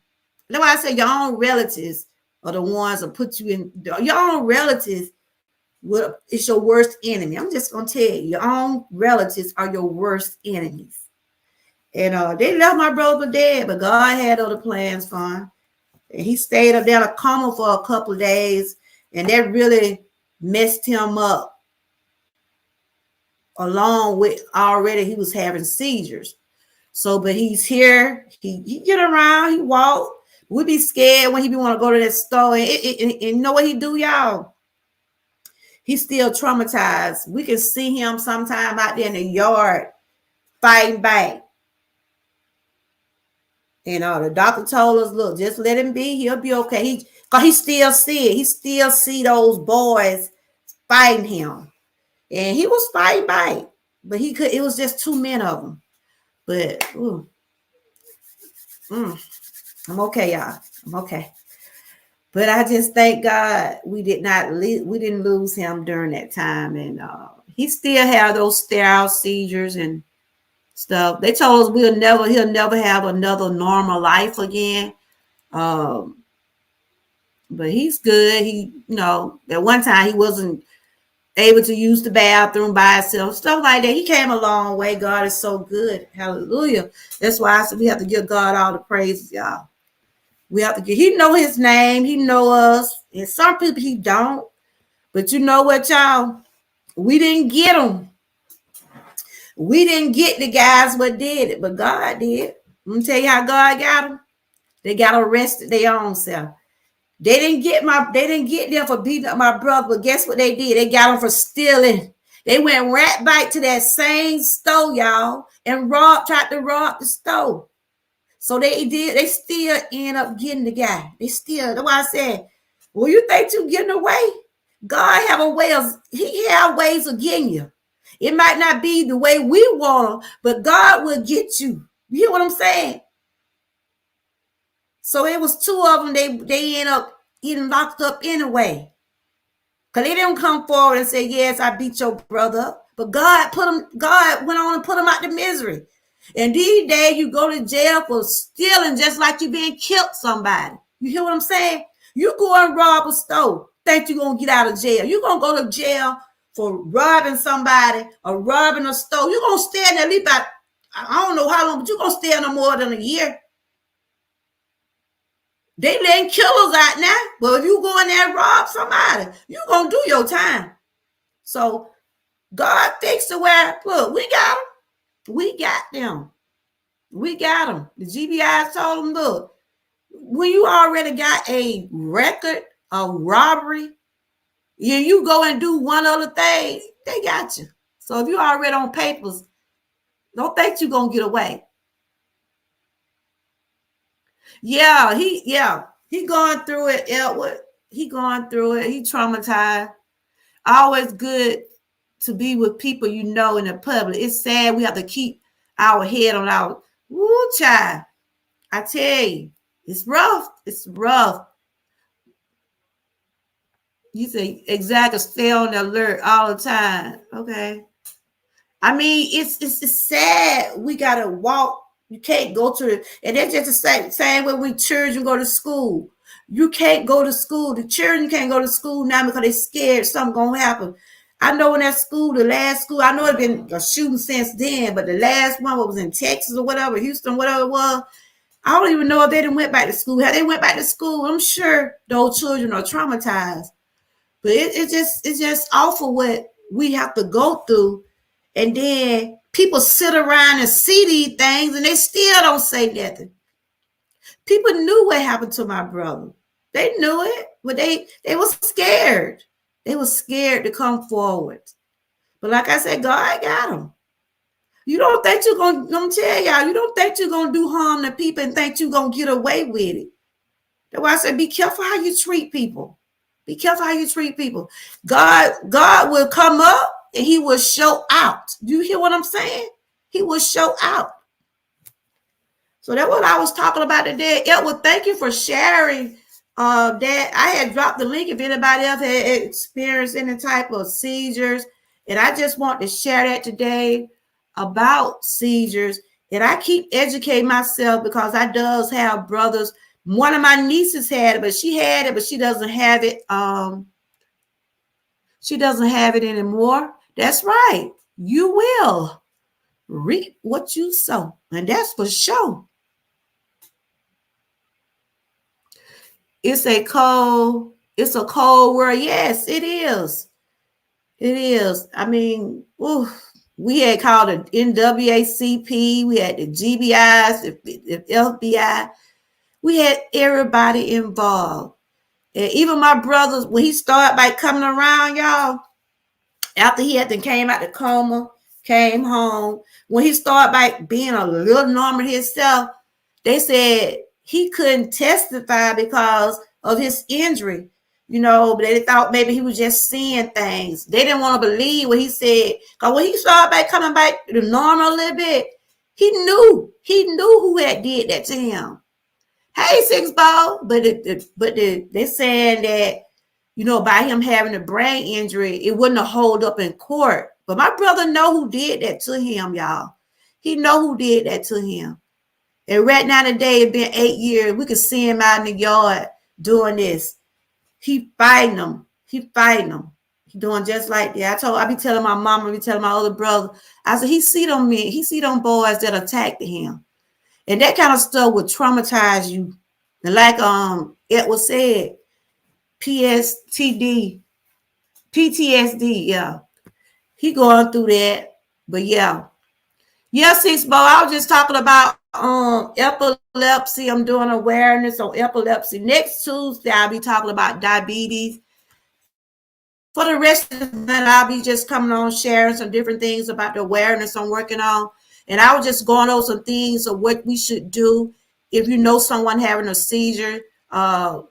That's why I say your own relatives are the ones that put you in. Your own relatives, it's your worst enemy. I'm just gonna tell you, your own relatives are your worst enemies. And they left my brother dead, but God had other plans for him. And he stayed up there in a coma for a couple of days, and that really messed him up. Along with already he was having seizures. So, but he's here. He get around. He walk. We be scared when he be want to go to that store. And you know what he do, y'all? He's still traumatized. We can see him sometime out there in the yard fighting back. And the doctor told us, look, just let him be. He'll be okay. Because he still see it. He still see those boys fighting him. And he was fighting back. But it was just too many of them. But I'm okay, y'all. I'm okay. But I just thank God we didn't lose him during that time. And he still had those sterile seizures and stuff. They told us he'll never have another normal life again. But he's good. At one time he wasn't able to use the bathroom by itself, stuff like that. He came a long way. God is so good. Hallelujah. That's why I said we have to give God all the praises, y'all. We have to get, he know his name. He know us. And some people he don't. But you know what, y'all? We didn't get them. We didn't get the guys what did it, but God did. Let me tell you how God got them. They got arrested their own self. They didn't get them for beating up my brother, but guess what they did? They got them for stealing. They went right back to that same store, y'all, and tried to rob the store. So they still end up getting the guy. That's why I said, well, you think you getting away? God he have ways of getting you. It might not be the way we want them, but God will get you. You hear what I'm saying? So it was two of them. They end up getting locked up anyway. Because they didn't come forward and say, yes, I beat your brother up. But God went on and put them out the misery. And these days you go to jail for stealing just like you being killed somebody. You hear what I'm saying? You go and rob a store, think you're going to get out of jail. You're going to go to jail for robbing somebody or robbing a store. You're going to stay in there at least about, I don't know how long, but you're going to stay in no more than a year. They letting killers out now. But if you go in there and rob somebody, you're going to do your time. So God fixed it where, look, we got them. We got them. We got them. The GBI told them, look, when you already got a record of robbery, you go and do one other thing, they got you. So if you already on papers, don't think you're going to get away. Yeah, he going through it, Edward. He going through it. He traumatized. Always good to be with people you know in the public. It's sad we have to keep our head on our child. I tell you, it's rough. It's rough. You say exactly, stay on the alert all the time. Okay. I mean, it's sad. We gotta walk. You can't go to it, and that's just the same way we children go to school. You can't go to school. The children can't go to school now because they're scared something gonna happen. I know in that school, the last school, I know it's been a shooting since then, but the last one was in Texas or whatever, Houston, whatever it was. I don't even know if they didn't went back to school. How they went back to school, I'm sure those children are traumatized. But it's just awful what we have to go through. And then people sit around and see these things and they still don't say nothing. People knew what happened to my brother. They knew it, but they were scared. They were scared to come forward. But like I said, God got them. You don't think you're going to tell y'all, you don't think you're going to do harm to people and think you're going to get away with it. That's why I said, be careful how you treat people. Be careful how you treat people. God will come up and he will show out. Do you hear what I'm saying? He will show out. So that's what I was talking about today. Edward, thank you for sharing that. I had dropped the link if anybody else had experienced any type of seizures. And I just want to share that today about seizures. And I keep educating myself because I does have brothers. One of my nieces had it, but she doesn't have it. She doesn't have it anymore. That's right. You will reap what you sow. And that's for sure. It's a cold world. Yes, it is. It is. I mean, we had called it NWACP. We had the GBIs, the FBI. We had everybody involved. And even my brothers, when he started by coming around, y'all, after he had came out the coma, came home, when he started by being a little normal himself, they said he couldn't testify because of his injury, but they thought maybe he was just seeing things. They didn't want to believe what he said. Because when he started by coming back to normal a little bit, he knew who had did that to him. Hey, Six Ball, but they're saying that, by him having a brain injury, it wouldn't have hold up in court. But my brother know who did that to him, y'all. He know who did that to him. And right now today, it's been 8 years. We could see him out in the yard doing this. He fighting them. doing just like that. I be telling my mom, I be telling my other brother, I said, he see them boys that attacked him. And that kind of stuff would traumatize you. And like it was said, PSTD, PTSD, yeah. He going through that. But yeah. Yeah, 6 Bo, I was just talking about epilepsy. I'm doing awareness on epilepsy. Next Tuesday, I'll be talking about diabetes. For the rest of the month, I'll be just coming on sharing some different things about the awareness I'm working on. And I was just going over some things of what we should do if you know someone having a seizure, how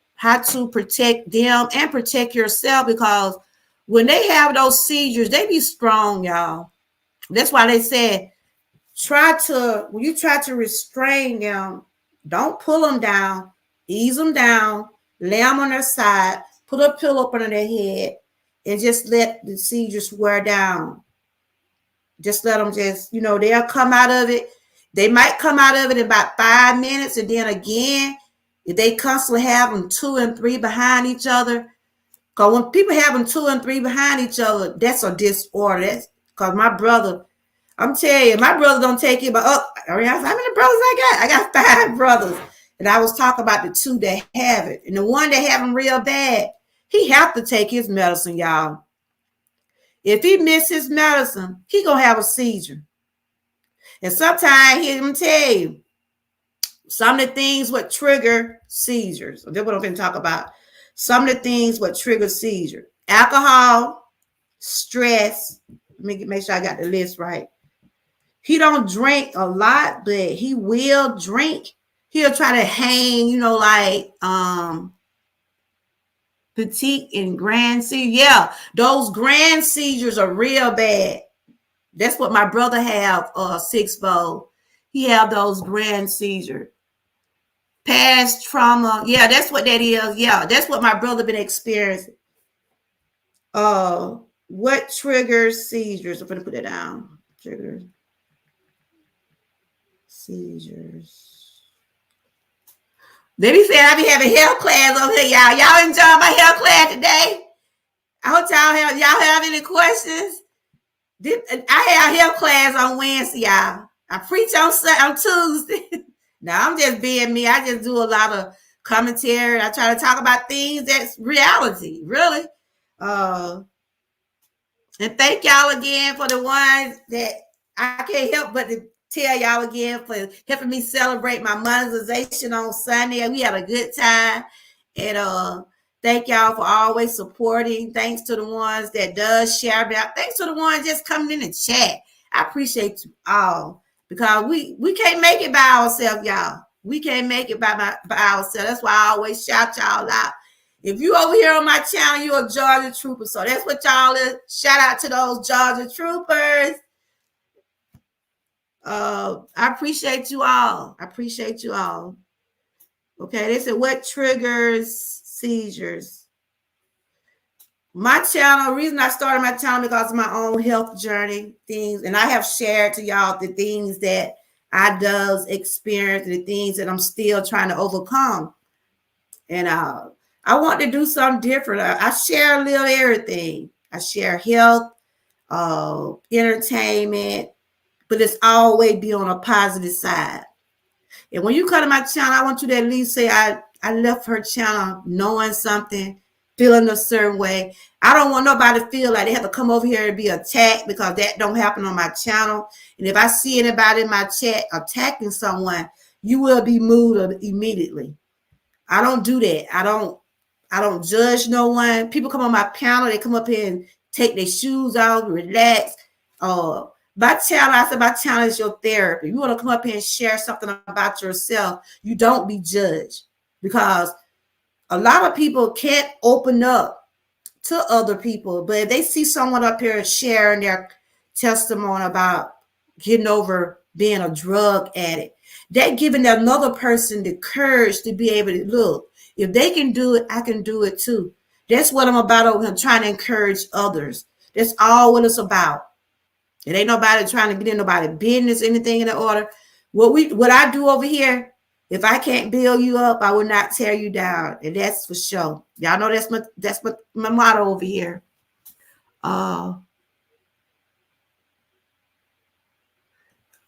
to protect them and protect yourself, because when they have those seizures, they be strong, y'all. That's why they said when you try to restrain them, don't pull them down, ease them down, lay them on their side, put a pillow up under their head, and just let the seizures wear down. Just let them they'll come out of it. They might come out of it in about 5 minutes. And then again, if they constantly have them 2 and 3 behind each other, because when people have them 2 and 3 behind each other, that's a disorder. That's because my brother, I'm telling you, my brother don't take it, but how many brothers I got? I got 5 brothers. And I was talking about the 2 that have it. And the one that have them real bad, he have to take his medicine, y'all. If he misses his medicine, he gonna have a seizure. And sometimes he'll tell you some of the things what trigger seizures. That's what I'm going to talk about. Some of the things what trigger seizure: alcohol, stress. Let me make sure I got the list right. He don't drink a lot, but he will drink. He'll try to hang, like petite and grand seizures. Yeah, those grand seizures are real bad. That's what my brother have, 6-fold. He have those grand seizures. Past trauma. Yeah, that's what that is. Yeah, that's what my brother been experiencing. What triggers seizures? I'm going to put it down. Triggers. Seizures. They be saying I be having health class over here, y'all. Y'all enjoy my health class today? I hope y'all have any questions. I have health class on Wednesday, y'all. I preach on Tuesday. Now I'm just being me. I just do a lot of commentary. I try to talk about things that's reality, really. And thank y'all again for the ones that I can't help but to tell y'all again for helping me celebrate my monetization on Sunday. We had a good time. And thank y'all for always supporting. Thanks to the ones that does share about. Thanks to the ones just coming in and chat. I appreciate you all, because we can't make it by ourselves, y'all. We can't make it by ourselves. That's why I always shout y'all out. If you over here on my channel, you're a Georgia Trooper. So that's what y'all is. Shout out to those Georgia Troopers. I appreciate you all. I appreciate you all. Okay, they said, what triggers seizures? My channel, the reason I started my channel because of my own health journey things, and I have shared to y'all the things that I does experience, the things that I'm still trying to overcome. And I want to do something different. I share a little everything. I share health, entertainment, but it's always be on a positive side. And when you come to my channel, I want you to at least say, I left her channel knowing something, feeling a certain way. I don't want nobody to feel like they have to come over here and be attacked, because that don't happen on my channel. And if I see anybody in my chat attacking someone, you will be moved immediately. I don't do that. I don't judge no one. People come on my panel, they come up here and take their shoes off, relax. My channel is your therapy. You want to come up here and share something about yourself, you don't be judged, because a lot of people can't open up to other people. But if they see someone up here sharing their testimony about getting over being a drug addict, they're giving another person the courage to be able to look. If they can do it, I can do it too. That's what I'm about over here, trying to encourage others. That's all what it's about. It ain't nobody trying to get in nobody's business, anything in the order. What I do over here, if I can't build you up, I will not tear you down. And that's for sure. Y'all know that's my motto over here. Uh,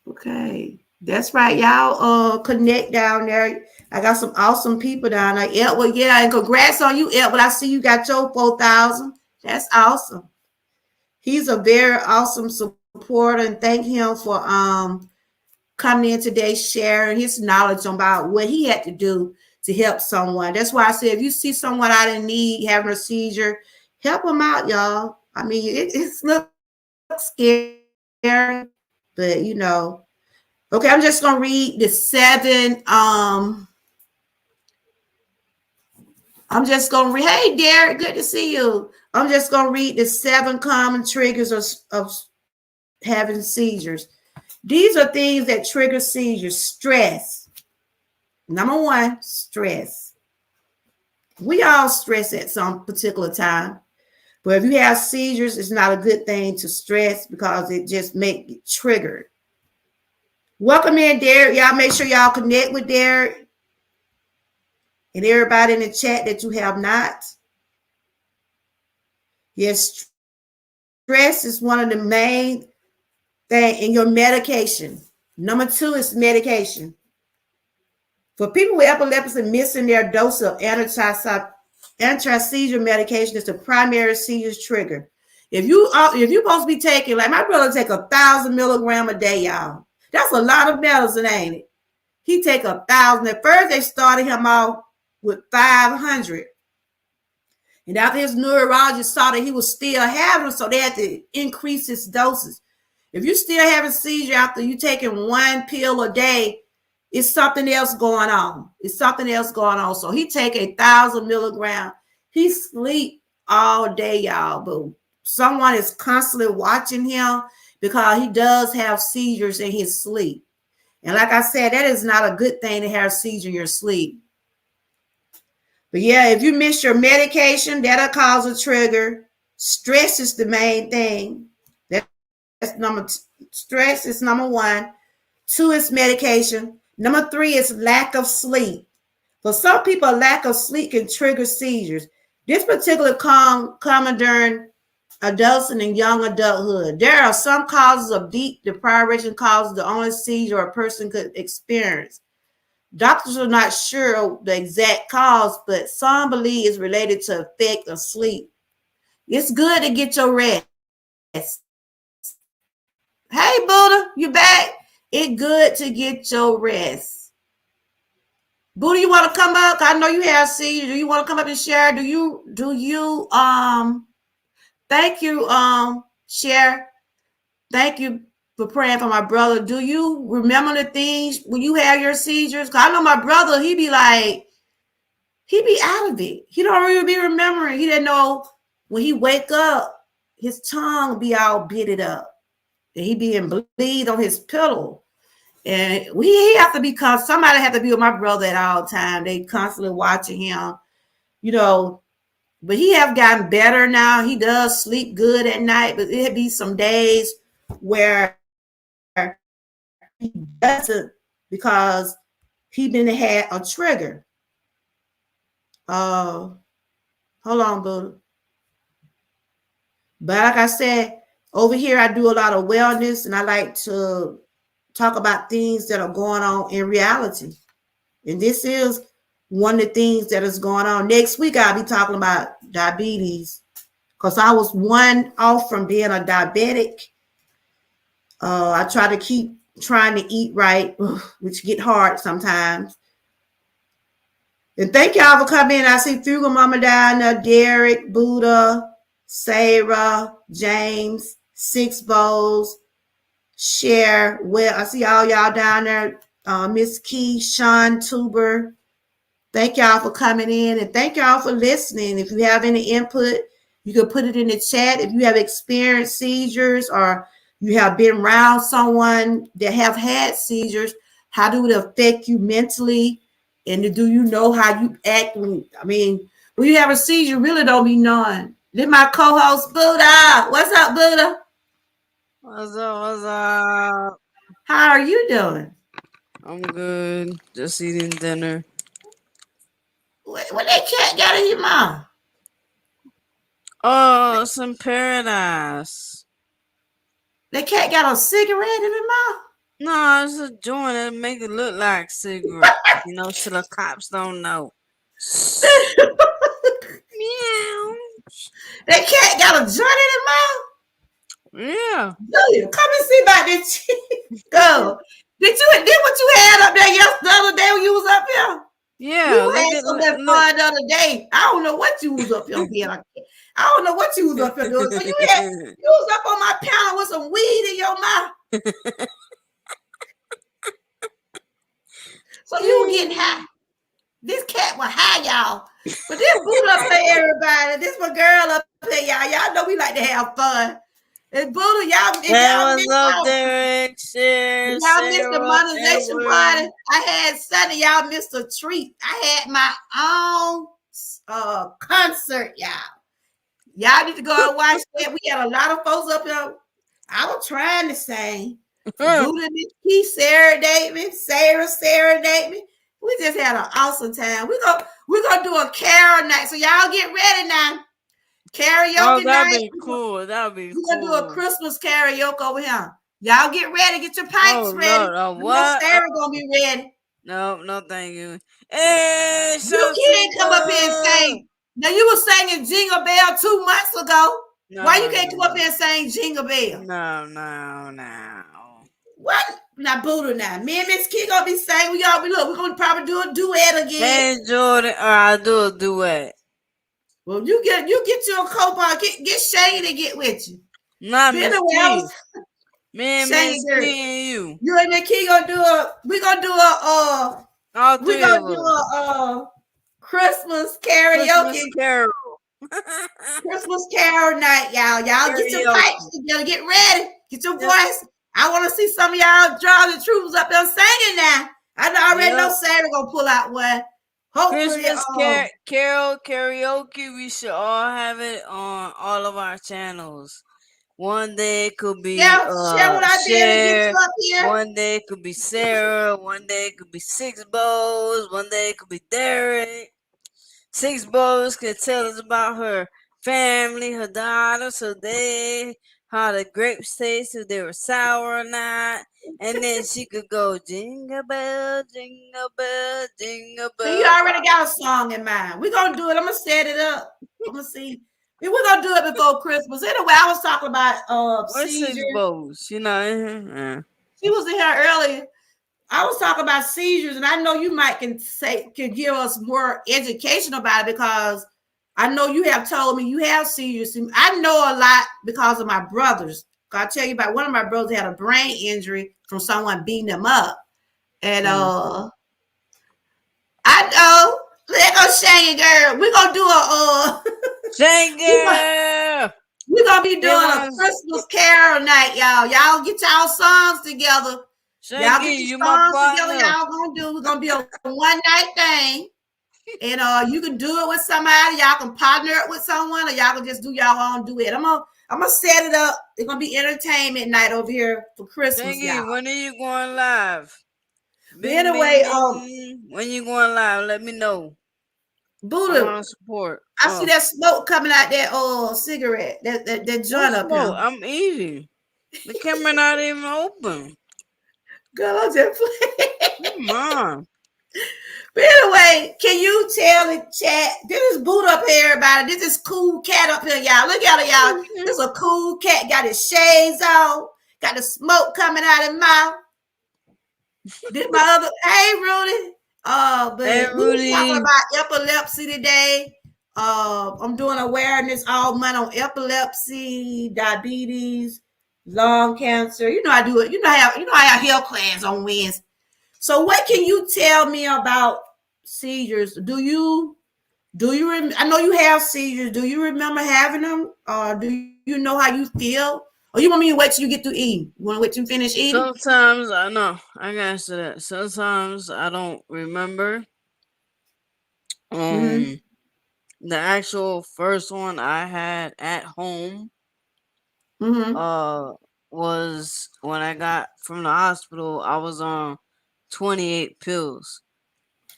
okay. That's right. Y'all connect down there. I got some awesome people down there. Yeah, well, yeah, and congrats on you, Ed. But I see you got your 4,000. That's awesome. He's a very awesome supporter, and thank him for coming in today, sharing his knowledge about what he had to do to help someone. That's why I said if you see someone out in need having a seizure, help them out, y'all. I mean, it looks scary, but Okay, I'm just gonna read the seven. I'm just gonna read. Hey, Derek, good to see you. I'm just gonna read the seven common triggers of having seizures. These are things that trigger seizures. Stress. Number one, stress. We all stress at some particular time. But if you have seizures, it's not a good thing to stress because it just makes you triggered. Welcome in, Derek. Y'all make sure y'all connect with Derek and everybody in the chat that you have not. Yes, stress is one of the main things in your medication. Number two is medication. For people with epilepsy, missing their dose of anti-seizure medication is the primary seizure trigger. If you're supposed to be taking, like my brother take 1,000 milligrams a day, y'all. That's a lot of medicine, ain't it? He take 1,000. At first, they started him off with 500. And after his neurologist saw that he was still having them, so they had to increase his doses. If you're still having seizure after you taking one pill a day, it's something else going on. It's something else going on. So he take 1,000 milligrams. He sleep all day, y'all. But someone is constantly watching him because he does have seizures in his sleep. And like I said, that is not a good thing to have a seizure in your sleep. But yeah, if you miss your medication, that'll cause a trigger. Stress is the main thing. Stress is number one. Two is medication. Number three is lack of sleep. For some people, lack of sleep can trigger seizures. This particular common during adolescence and young adulthood. There are some causes of deep deprivation causes the only seizure a person could experience. Doctors are not sure the exact cause, but some believe it's related to effect of sleep. It's good to get your rest. Hey, Buddha, you back? It's good to get your rest. Buddha, you want to come up? I know you have seizures. Do you want to come up and share? Do you thank you, share. Thank you for praying for my brother. Do you remember the things when you have your seizures? Cause I know my brother, he be out of it. He don't really be remembering. He didn't know when he wake up, his tongue be all bitted up. And he be in bleed on his pillow. And he have to be, somebody have to be with my brother at all time. They constantly watching him, but he have gotten better now. He does sleep good at night, but it'd be some days where he doesn't because he been had a trigger. Hold on, Buddha. But like I said, over here I do a lot of wellness, and I like to talk about things that are going on in reality. And this is one of the things that is going on. Next week I'll be talking about diabetes because I was one off from being a diabetic. I try to keep trying to eat right, which get hard sometimes. And thank y'all for coming in. I see Fugal Mama down there, Derek, Buddha, Sarah, James, Six Bowls, Cher. Well, I see all y'all down there. Miss Key, Sean Tuber. Thank y'all for coming in and thank y'all for listening. If you have any input, you can put it in the chat. If you have experienced seizures or you have been around someone that have had seizures, how do it affect you mentally? And do you know how you act when you have a seizure, you really don't be knowing. Then my co-host, Buddha. What's up, Buddha? What's up? What's up? How are you doing? I'm good. Just eating dinner. What that cat got in your mouth? Oh, some paradise. That cat got a cigarette in his mouth. No, it's a joint that make it look like cigarette. So the cops don't know. Meow. That cat got a joint in his mouth. Yeah. Dude, come and see about this. Go. Did what you had up there the other day when you was up here? Yeah. You Look had at some that look. fun the other day. I don't know what you was up here being. I don't know what you was up here doing. So you was up on my panel with some weed in your mouth. So you were getting high. This cat was high, y'all. But this Buddha up here, everybody. This my girl up here, y'all. Y'all know we like to have fun. And Buddha, y'all, if Hey, y'all what's missed up, out, Derek? if Cher, y'all missed the Sarah, monetization Edward. party, I had Sunday. Y'all missed a treat. I had my own concert, y'all. Y'all need to go and watch that. We had a lot of folks up there. I was trying to sing. Buddha, Keith, Sarah Davis, Sarah Davis. We just had an awesome time. We're gonna do a carol night. So y'all get ready now. Oh, Karaoke that'd night. be cool. That'd be We're gonna do a cool. Christmas karaoke over here. Y'all get ready, get your pipes Oh ready. no, I know what? Sarah gonna be ready. No, thank you. Hey, You can't come up here and Shantika. sing. Now you were singing Jingle Bell 2 months ago. Why you can't come up No. here and sing Jingle Bell? No. What? Now Buddha now. Me and Miss Key gonna be saying we're gonna probably do a duet again. Hey, Jordan, or I'll do a duet. Well, you get you a co-pilot. Get Shane to get with you. Not But Miss anyway, I Key. was Me and Shane Miss girl. Key and you. You and Miss Key gonna do a All we three gonna of do us. a Christmas karaoke. Christmas Carol. Christmas carol night, y'all. Y'all get your Karaoke. pipes together. Get ready. Get your voice. I want to see some of y'all draw the troops up there singing now. I already know Sarah gonna pull out one. Hopefully, Christmas Carol karaoke. We should all have it on all of our channels. One day it could be share what I did to get Cher. you up here. One day it could be Sarah. One day it could be Six Bows. One day it could be Derek. Six Bows could tell us about her family, her daughters, how the grapes taste, if they were sour or not. And then she could go jingle bell, jingle bell, jingle bell. So you already got a song in mind. We're gonna do it. I'm gonna set it up. I'm gonna see. We're gonna do it before Christmas. Anyway, I was talking about Where's Seizures. Six Bows? You know. She was in here earlier. I was talking about seizures, and I know you might can give us more education about it because I know you have told me you have seizures. I know a lot because of my brothers. I'll tell you about one of my brothers had a brain injury from someone beating him up, and I know. Let go, Shane girl. We're gonna do a Shane girl. we're gonna be doing a Christmas carol night, y'all. Y'all get y'all songs together. Y'all get your songs together. Y'all gonna do. We're gonna be a one night thing, and you can do it with somebody. Y'all can partner it with someone, or y'all can just do y'all own duet. I'm gonna set it up. It's gonna be entertainment night over here for Christmas, y'all. When are you going live? But anyway, when you going live, let me know. Buddha, I want to support. I see that smoke coming out that cigarette, that joint up here. I'm eating. The camera not even open. Girl, I'm just playing. Come on. But anyway, can you tell the chat? This is Buddha up here, everybody. This is cool cat up here, y'all. Look at it, y'all. This is a cool cat. Got his shades on. Got the smoke coming out his mouth. This my other. Hey, Rudy. But we were talking about epilepsy today. I'm doing awareness all month on epilepsy, diabetes, lung cancer. You know I do it. You know I have health class on Wednesday. So what can you tell me about seizures? Do you I know you have seizures. Do you remember having them? Do you know how you feel? Or you want me to wait till you get through eating? You want to wait till you finish eating? Sometimes I know. I can answer that. Sometimes I don't remember. The actual first one I had at home was when I got from the hospital. I was on 28 pills.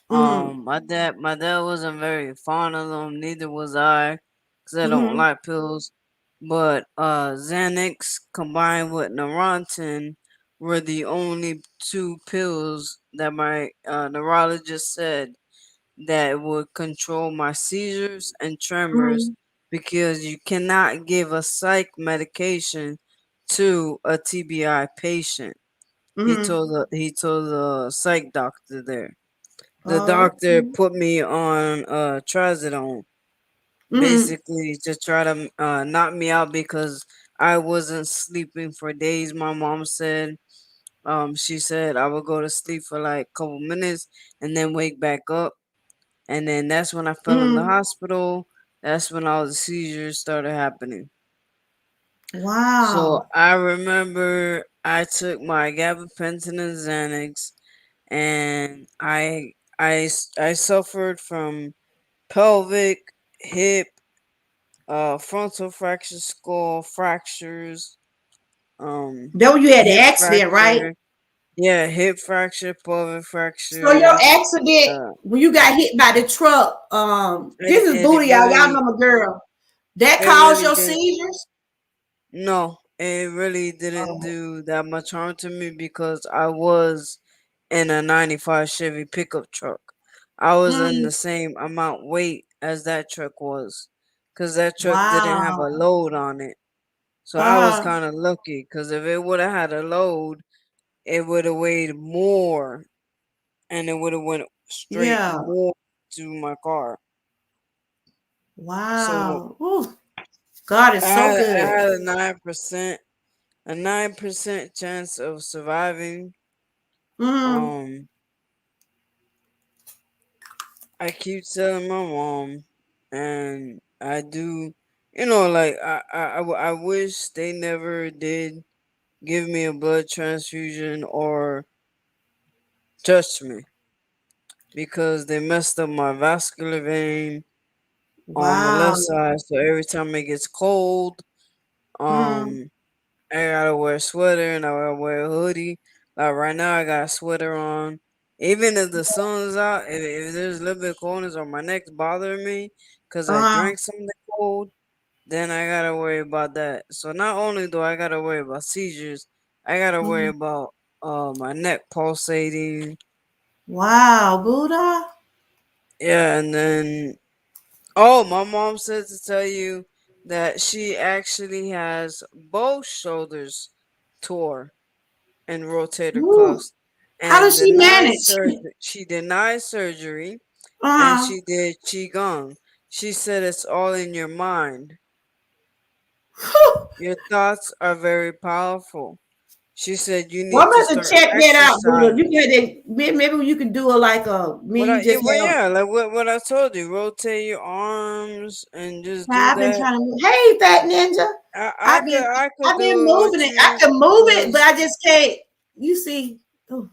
My dad wasn't very fond of them. Neither was I, because I don't Mhm. like pills. But Xanax combined with Neurontin were the only two pills that my neurologist said that would control my seizures and tremors, Mhm. because you cannot give a psych medication to a TBI patient. Mhm. He told the psych doctor there. The Oh. doctor put me on trazodone, Mhm. basically to try to knock me out because I wasn't sleeping for days. My mom said, she said I would go to sleep for like a couple minutes and then wake back up, and then that's when I fell in the Mhm. hospital. That's when all the seizures started happening. So Wow. I remember I took my gabapentin and Xanax, and I suffered from pelvic, hip, frontal fracture, skull fractures, Then when you had the hip accident, right? fracture, yeah, hip fracture, pelvic So your fracture. accident Uh, when you got hit by the truck, this is it booty, y'all. Y'all know really, my girl. That it caused really your did. seizures? No, it really didn't Oh. do that much harm to me because I was in a 95 Chevy pickup truck. I was in Mm. the same amount weight as that truck was, because that truck didn't have a Wow. load on it. So I was Uh-huh. kind of lucky, because if it would have had a load, it would have weighed more, and it would have went straight Yeah. more to my car. So Wow. Whew. God is so I good. had a 9% chance of surviving. Mm-hmm. Um, I keep telling my mom, and I do, like I wish they never did give me a blood transfusion or touch me, because they messed up my vascular vein on the left Wow. side. So every time it gets cold, Mm-hmm. I gotta wear a sweater and I gotta wear a hoodie. Like right now, I got a sweater on. Even if the sun's out, if there's a little bit of coldness or my neck's bothering me because I Uh-huh. drank something cold, then I gotta worry about that. So not only do I gotta worry about seizures, I gotta worry Mm-hmm. about my neck pulsating. Wow, Buddha. Yeah, and then oh, my mom said to tell you that she actually has both shoulders tore and rotator Woo. cuffs, How and does she denied manage? surgery. She denied surgery, and Uh-huh. she did qigong. She said it's all in your mind. Whew. Your thoughts are very powerful. She said you Well, need I'm to going to start check that out, Buddha. You exercising. get it. Maybe you can do a like a me. What I You yeah, just well, have. yeah, like what I told you, rotate your arms and just do I've been that. trying to. Hey, Fat Ninja. I I've could been. I could I've been do it moving with it. I you can move it, but because I just can't. You see. Oh,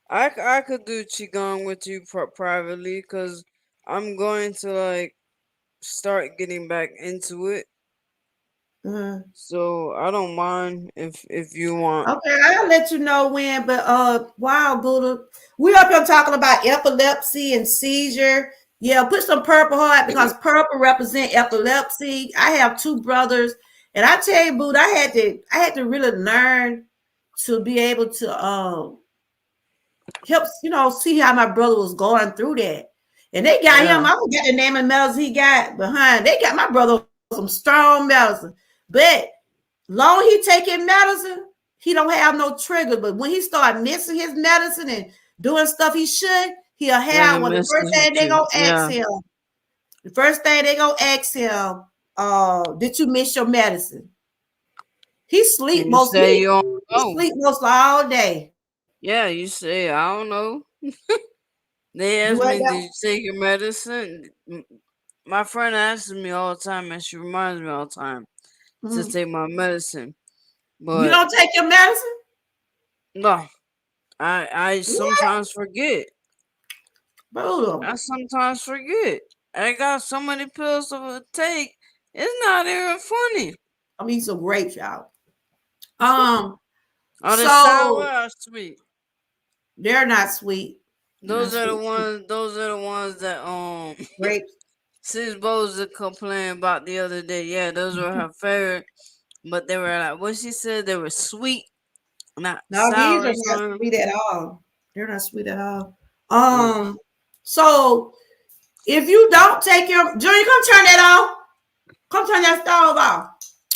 I could do qigong with you privately because I'm going to like start getting back into it. uh, So I don't mind if you want. okay, I'll let you know when. But wow, Buddha, we up here talking about epilepsy and seizure. Yeah, put some Purple Heart because purple represent epilepsy. I have two brothers, and I tell you, Buddha, I had to really learn to be able to help, see how my brother was going through that. And they got him, Yeah, I forget the name of medicine he got behind. They got my brother some strong medicine. But long he taking medicine, he don't have no trigger. But when he start missing his medicine and doing stuff he should, he'll then it have one. The first messes thing with they you. gonna ask Yeah, him, did you miss your medicine? He sleep and you most say he you don't he know. sleep most all day. Yeah, you say I don't know. They Do asked what me, "Did now? you take your medicine?" My friend asks me all the time, and she reminds me all the time to Mhm. take my medicine. You But don't take your medicine? no, I What? sometimes forget. Brutal. I sometimes forget. I got so many pills to take. It's not even funny. I'm eating some grapes, y'all. Um, Are they sour so or sweet? they're not sweet. They're not Those are the sweet. ones. Those are the ones that Grapes. Six bowls to complain about the other day. Yeah, those were her favorite. But they were like what she said, they were sweet, not No, these sour are or not something. sweet at all. They're not sweet at all. Mm. So if you don't take your Junior, come turn that off. Come turn that stove off.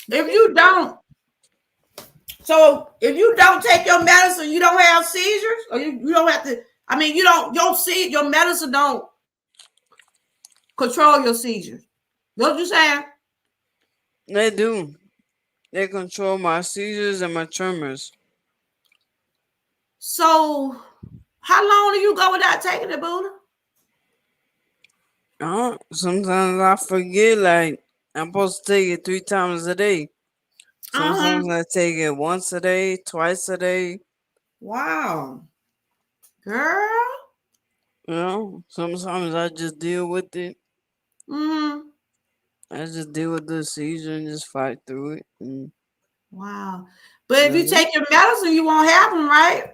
If you don't, so if you don't take your medicine, you don't have seizures, or you don't have to. I mean, you don't see your medicine don't control your seizures. You know what you saying? They do. They control my seizures and my tremors. So how long do you go without taking it, Buddha? Sometimes I forget, like, I'm supposed to take it 3 times a day. Uh-huh. Sometimes I take it once a day, twice a day. Wow. Girl. Sometimes I just deal with it. Mm-hmm. I just deal with the seizure and just fight through it. And Wow. But if you that's it. take your medicine, you won't have them, right?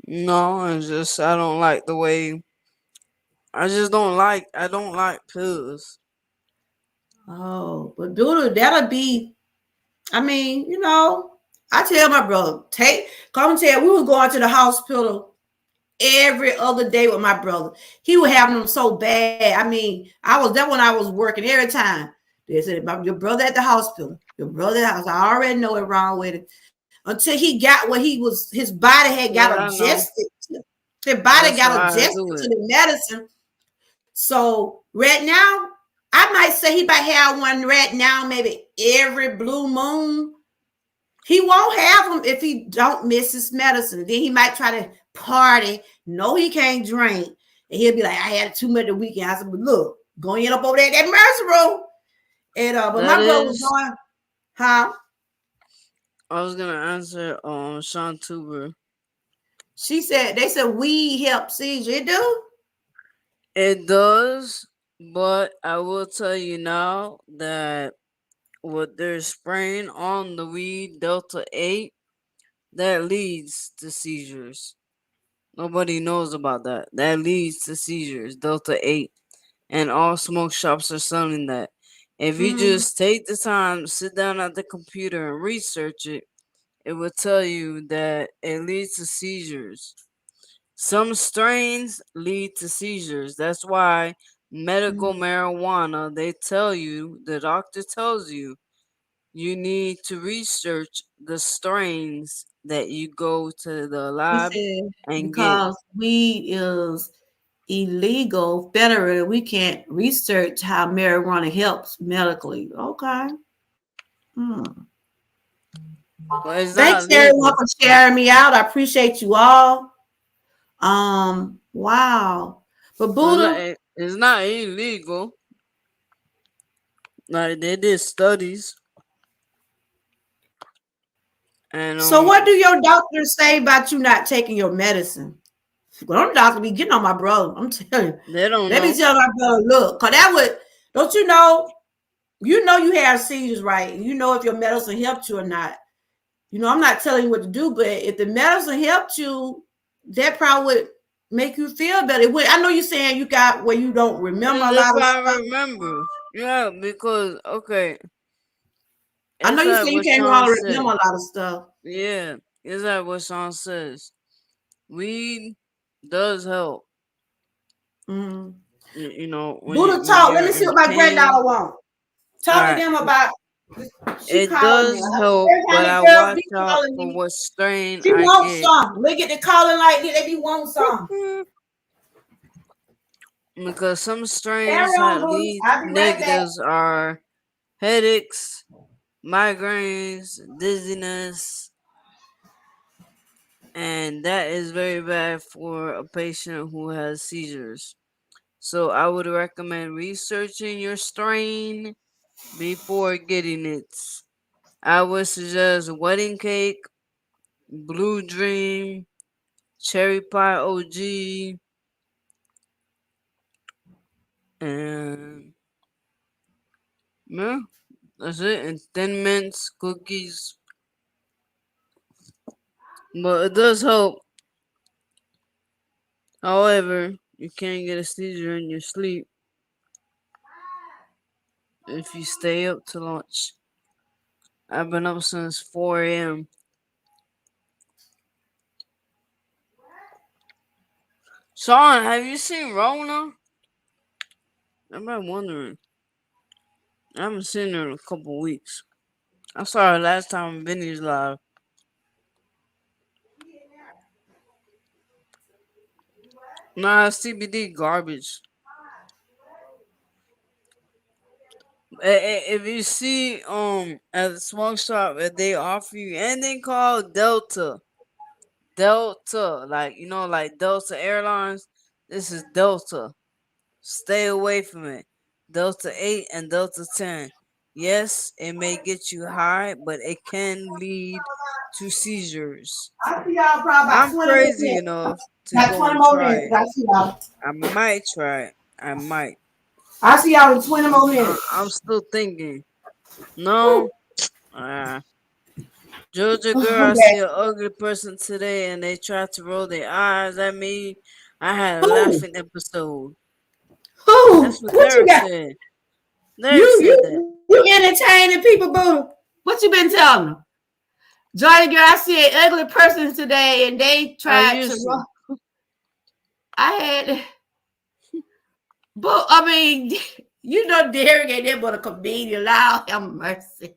No, it's just I don't like the way. I don't like pills. Oh, but Buddha, that'll be, I mean, I tell my brother, come and tell, we was going to the hospital every other day with my brother. He was having them so bad. I mean, that when I was working every time. They said, your brother at the hospital, your brother at the house. I already know it wrong with it. Until he got what his body had got Yeah, I know. adjusted to. His body That's got why I adjusted do to it. the medicine. So right now, I might say he might have one right now, maybe every blue moon. He won't have them if he don't miss his medicine. Then he might try to party. No, he can't drink. And he'll be like, I had too much the weekend. I said, but look, go end up over there at that mercy room. And but That my brother was is, going, huh? I was gonna answer Sean Tuber. They said weed help seizure. It do? It does, but I will tell you now that what they're spraying on the weed Delta 8, that leads to seizures. Nobody knows about that. That leads to seizures, Delta 8. And all smoke shops are selling that. If you Mm-hmm. just take the time, sit down at the computer and research it, it will tell you that it leads to seizures. Some strains lead to seizures. That's why medical marijuana, they tell you, the doctor tells you, you need to research the strains that you go to the He lab said and get. because weed is illegal federally, we can't research how marijuana helps medically. Okay. Hmm. Well, it's Thanks not everyone legal. for sharing me out. I appreciate you all. Wow. But Buddha, It's not illegal. Like they did studies and so what do your doctors say about you not taking your medicine? Well, them doctors be getting on my brother. I'm telling you. they don't They be know. telling my brother, look, cause that would, don't you know you have seizures, right? And you know if your medicine helped you or not. I'm not telling you what to do, but if the medicine helped you, that probably would make you feel better. I know you're saying you got where you don't remember As a if lot of I stuff. remember. Yeah, because okay, I know it's you like say you what can't Sean really said. remember a lot of stuff. Yeah, it's like what Sean says. Weed does help. Mm. When Buddha when talk. Let you're me see in what my pain. granddaughter wants. All Talk to right, them about. She it calling me. does help, Every but time I the girls watch be out calling for me, what strain she I wants get. some. Look at the calling like this. They be wanting some. Because some Carry strains on, that Buddha. lead I'll be right back. negatives are headaches, migraines, dizziness, and that is very bad for a patient who has seizures. So I would recommend researching your strain before getting it. I would suggest wedding cake, blue dream, cherry pie OG, and yeah, that's it. And thin mints, cookies. But it does help. However, you can't get a seizure in your sleep. if you stay up to lunch. I've been up since 4 a.m. Sean, have you seen Rona? I've been wondering. I haven't seen her in a couple weeks. I saw her last time in Vinny's live. Nah, CBD garbage. If you see at the smoke shop, if they offer you anything called Delta, like like Delta Airlines, this is Delta. Stay away from it. Delta 8 and Delta 10. Yes, it may get you high, but it can lead to seizures. I see y'all probably about I'm 20 more crazy minutes. enough to About go 20 and more try minutes. it. I see y'all. I might try it. I might. I see y'all in 20 more minutes. I'm still thinking. No. Uh, Georgia girl, I Okay. see an ugly person today and they tried to roll their eyes at me. I had a Who? laughing episode. Who? That's what What you Derek got? said. You Derek said that. you you entertaining people, boo. What you been telling them? Johnny girl, I see an ugly person today and they I tried to used to. I had but I mean Derek ain't that but a comedian. Lord have mercy.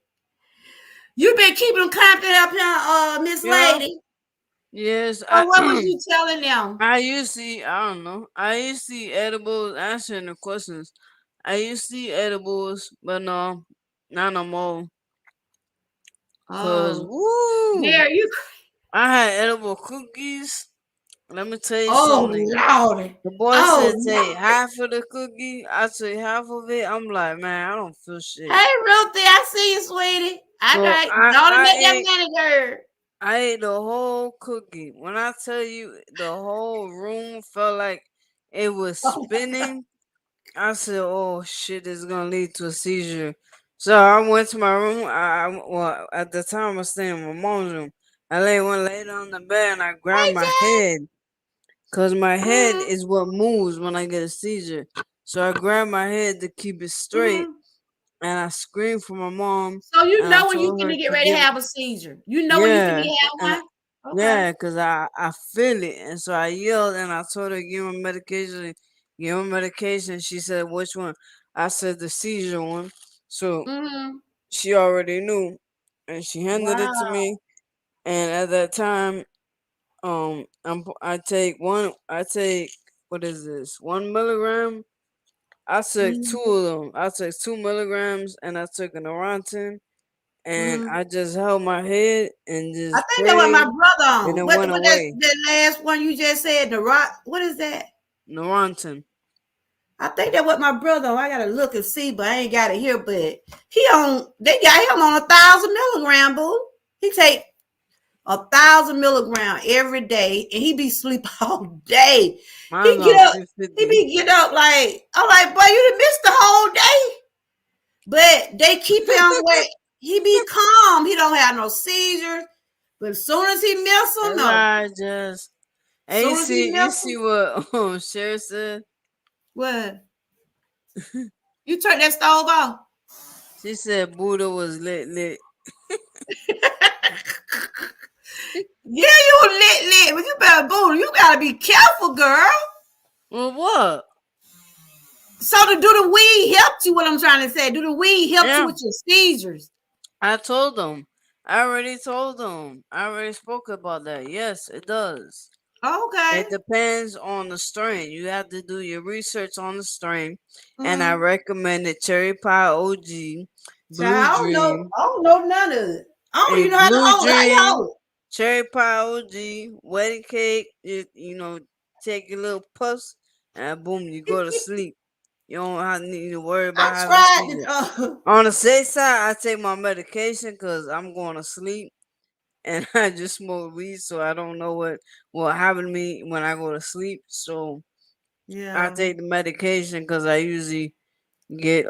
You been keeping them confident up here, Miss Yeah. Lady. Yes. So what was you telling them? I used to eat, I don't know. I used to eat edibles answering the questions. I used to eat edibles, but no, not no more. Cause Oh, woo, there you. I had edible cookies. Let me tell you Oh something. Lord. The boy Oh said take Lord. half of the cookie. I took half of it. I'm like, man, I don't feel shit. Hey Ruthie, I see you, sweetie. I So got don't I make that ate money, girl. I ate the whole cookie. When I tell you the whole room felt like it was spinning, I said, "Oh shit, this is gonna lead to a seizure." So I went to my room. Well, at the time I was staying in my mom's room. I laid down on the bed and I Hey grabbed my Jay. head, cause my head Mm-hmm. is what moves when I get a seizure. So I grabbed my head to keep it straight, Mm-hmm. and I screamed for my mom, So you and I know when you told her finna get to ready to give. have a seizure. You know when you finna Yeah, have and one? Okay. yeah, cause I feel it, and so I yelled and I told her give me medication, give me medication. She said which one? I said the seizure one. So Mm-hmm. she already knew, and she handed it to Wow. me. And at that time, I take what is this? 1 milligram. I took two Mm-hmm. of them. I took 2 milligrams, and I took an Oranton, and Mm-hmm. I just held my head and I just think that was my prayed, brother and on. it What went that away. that last one you just said, the rock, what is that? Neurontin. I think that what my brother on. I gotta look and see, but I ain't got it here. But they got him on 1,000 milligram, boo. He take 1,000 milligram every day, and he be sleep all day. Mine's He get on up, he 350. be get up like I'm like, boy, you done missed the whole day. But they keep him where he be calm. He don't have no seizures. But as soon as he miss them, As no. I just As and soon as he you miss see them, what Cher said? what? You turn that stove off. She said Buddha was lit. Yeah, you lit, but you better boo. You gotta be careful, girl. Well, what? So to do the weed help you? What I'm trying to say, do the weed help you Yeah, with your seizures? I told them. I already told them. I already spoke about that. Yes, it does. Okay. It depends on the strain. You have to do your research on the strain. And I Mm-hmm. recommended Cherry Pie OG, Blue Child, I don't know. Dream, I don't know none of it. I don't a even know how to Blue hold it. How you Dream, hold Cherry Pie OG, wedding cake. Take your little puffs, and boom, you go to it? sleep. You don't need to worry I about having a tried seizure. to. On the safe side, I take my medication because I'm going to sleep, and I just smoke weed, so I don't know what will happen to me when I go to sleep. So I Yeah. take the medication because I usually get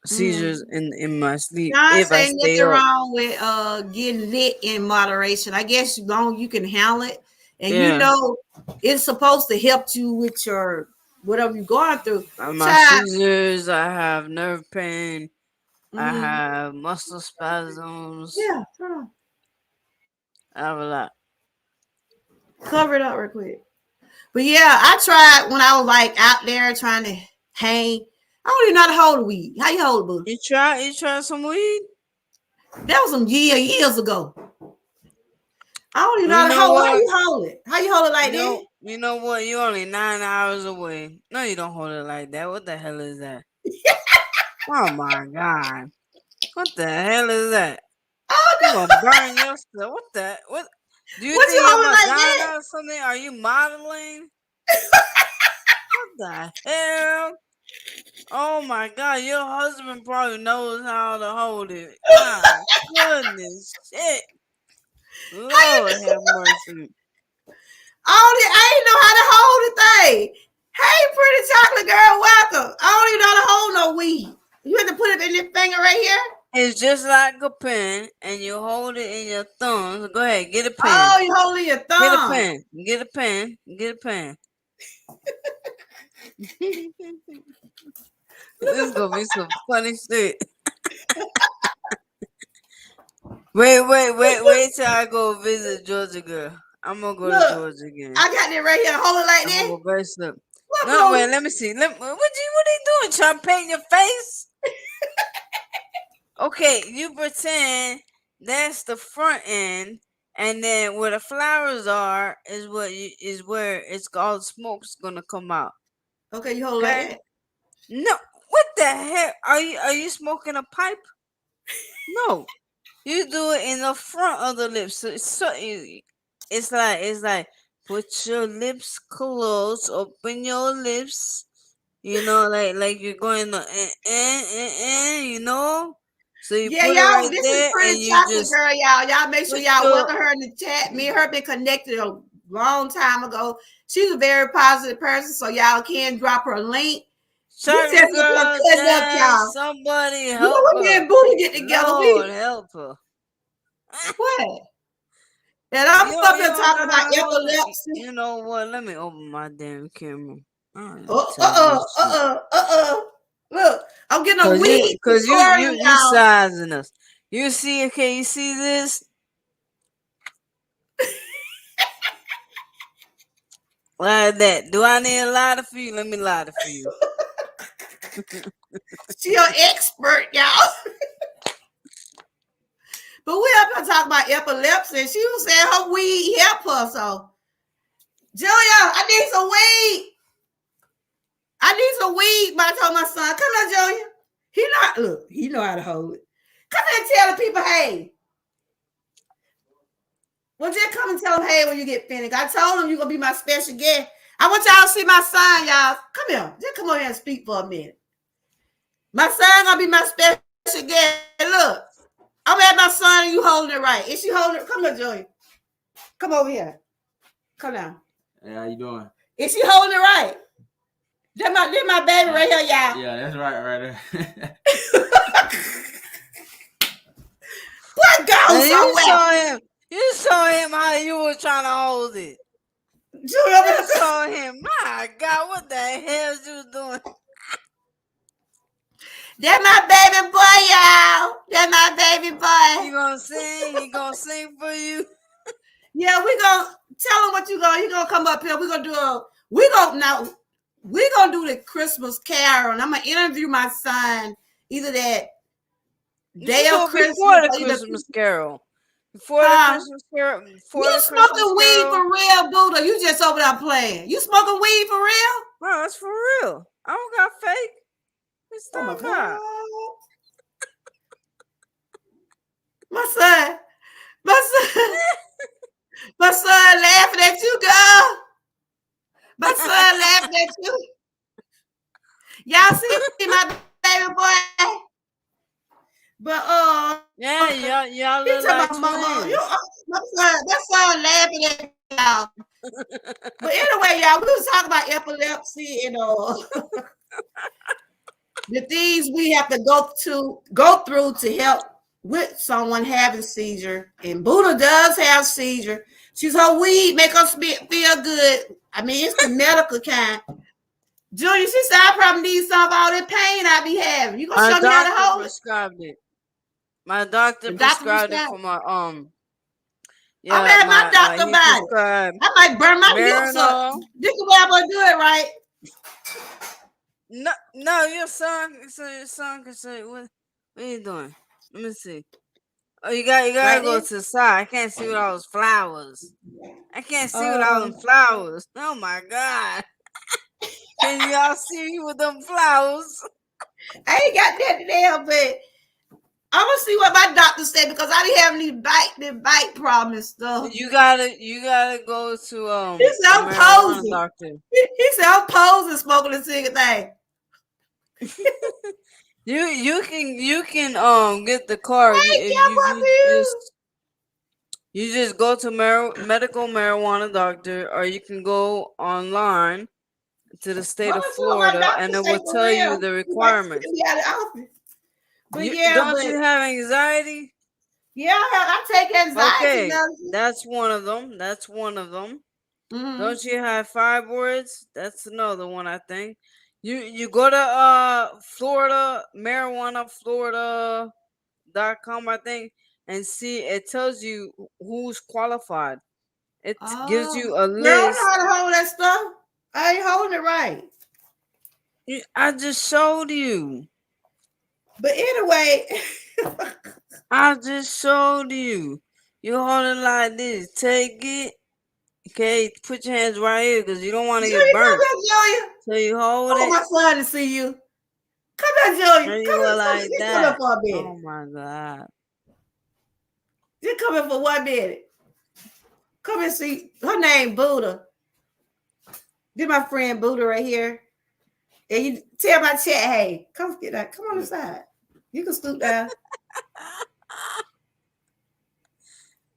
seizures Mm. in my sleep John if I say stay nothing up. wrong with getting lit in moderation. I guess as long you can handle it, and you Yeah. know it's supposed to help you with your whatever you're going through. My Child, seizures, I have nerve pain, I have muscle spasms. yeah, turn on. I have a lot. Cover it up real quick. But yeah, I tried when I was like out there trying to hang. I don't even know how to hold a weed. How you hold it, boo? You try some weed? That was some years ago. I don't even know You how to know hold. How what? you hold it? How you hold it like this? You know what? You're only 9 hours away. No, you don't hold it like that. What the hell is that? Oh my god! What the hell is that? Oh You no! gonna burn yourself? What the what? Do you What you think your hold it like that? Madonna or something? Are you modeling? What the hell? Oh my god! Your husband probably knows how to hold it. My goodness, shit! How you Lord have mercy. I ain't know how to hold the thing. Hey, pretty chocolate girl, welcome. I don't even know how to hold no weed. You have to put it in your finger right here. It's just like a pen, and you hold it in your thumbs. Go ahead, get a pen. Oh, you hold it in your Get a thumb. pen. Get a pen. Get a pen. This is gonna be some funny shit. Wait till I go visit Georgia girl. I'm gonna go to Look, Georgia again. I got it right here. Hold it like I'm this. gonna go very slow. What, No, boo? wait, let me see. What are you doing? Trying to paint your face? Okay, you pretend that's the front end, and then where the flowers are is where it's all the smoke's gonna come out. Okay, you hold it Okay? like that. No, what the heck? Are you smoking a pipe? No, you do it in the front of the lips. It's like put your lips closed, open your lips. You know, like you're going to you know. So you Yeah, put it y'all, right this is there, and pretty you chocolate just girl, y'all. Y'all make sure put y'all your welcome her in the chat. Me and her been connected a long time ago. She's a very positive person, so y'all can drop her link. We just chocolate up here girl. cutting up, Dad, y'all. somebody You know help when me her. and Booty get together, Lord we help her. what? And I'm up You here don't talking know how about to hold it. epilepsy. You know what? Let me open my damn camera. I'm Uh tell you uh this uh shit. uh uh uh. Look, I'm getting a Cause weed tutorial, you y'all. sizing us. You see? Okay, you see this? Like that. Do I need a lighter for you? Let me lighter for you. She an expert, y'all. But we up here talking about epilepsy. She was saying her weed help her. So, Julia, I need some weed. I need some weed. But I told my son, come here, Julia. He know how to hold it. Come here and tell the people, hey. Well, just come and tell them, hey, when you get finished. I told him you're going to be my special guest. I want y'all to see my son, y'all. Come here. Just come over here and speak for a minute. My son going to be my special guest. Look, I'm at my son and you holding it right. Is she holding it? Come here, Julia. Come over here. Come down. Hey, how you doing? Is she holding it right? This my baby right here, y'all. Yeah, that's right there. What go And somewhere? you saw him how you were trying to hold it. Julia, You saw him. My God, what the hell you doing? that's my baby boy, y'all. That's my baby boy. He gonna sing? He gonna sing for you? Yeah, we gonna tell him what you gonna come up here. We're gonna do the Christmas carol, and I'm gonna interview my son either that You day should of do it Christmas before the or either Christmas Carol. Before the huh? Christmas Carol. Before You the Christmas smoking weed Carol. for real, Buddha? You just over there playing. You smoking weed for real? No, that's for real. I don't got fake. What's Oh my talking about? God. My son, my son laughing at you, girl. My son laughing at you. Y'all see my baby boy? But Yeah, y'all he look talking like about mama. twins. My son laughing at y'all. But anyway, y'all, we was talking about epilepsy and the things we have to go through to help with someone having seizure. And Buddha does have seizure. She's her weed make us feel good. I mean, it's the medical kind. Junior, she said I probably need some of all that pain I be having. You gonna My show me how to doctor hold it? prescribed it. My doctor The doctor prescribed it prescribed. for my I'm yeah, at my my doctor he about it. prescribed I might burn my lips up. Marinol. This is where I'm gonna do it right. No, your son can say what are you doing? Let me see. Oh, you gotta Right go there. to the side. I can't see with all those flowers. I can't see with all them Um, flowers. Oh my god. Can y'all see me with them flowers? I ain't got that there, but I'm gonna see what my doctor said because I be having these bite problems and stuff. You gotta go to He said a I'm marijuana posing. doctor. He said I'm posing smoking a cigarette thing. You can get the card I ain't if got my pills. you just go to medical marijuana doctor, or you can go online to the state I'm of gonna see what my Florida doctor and it say will for tell you real. the He might send requirements. me out of the office. But You yeah, don't you have anxiety? I take anxiety Okay, medicine. that's one of them. Mm-hmm. Don't you have fibroids? That's another one, I think. You go to Florida marijuana Florida.com, I think, and see it tells you who's qualified. It gives Oh, you a girl, I know list. how to hold that stuff. I ain't holding it right. I just showed you. But anyway, I just showed you. You hold it like this. Take it. Okay, put your hands right here because you don't want to get Julia, come burnt. here, Julia. So you hold I want it my son to see you. Come here, Julia. and you Come go here, like come here that. for a Oh minute. my god. Just come here for 1 minute. Come and see. Her name Buddha. This my friend Buddha right here. And you tell my chat, hey, come get that. Come on inside. You can scoot down.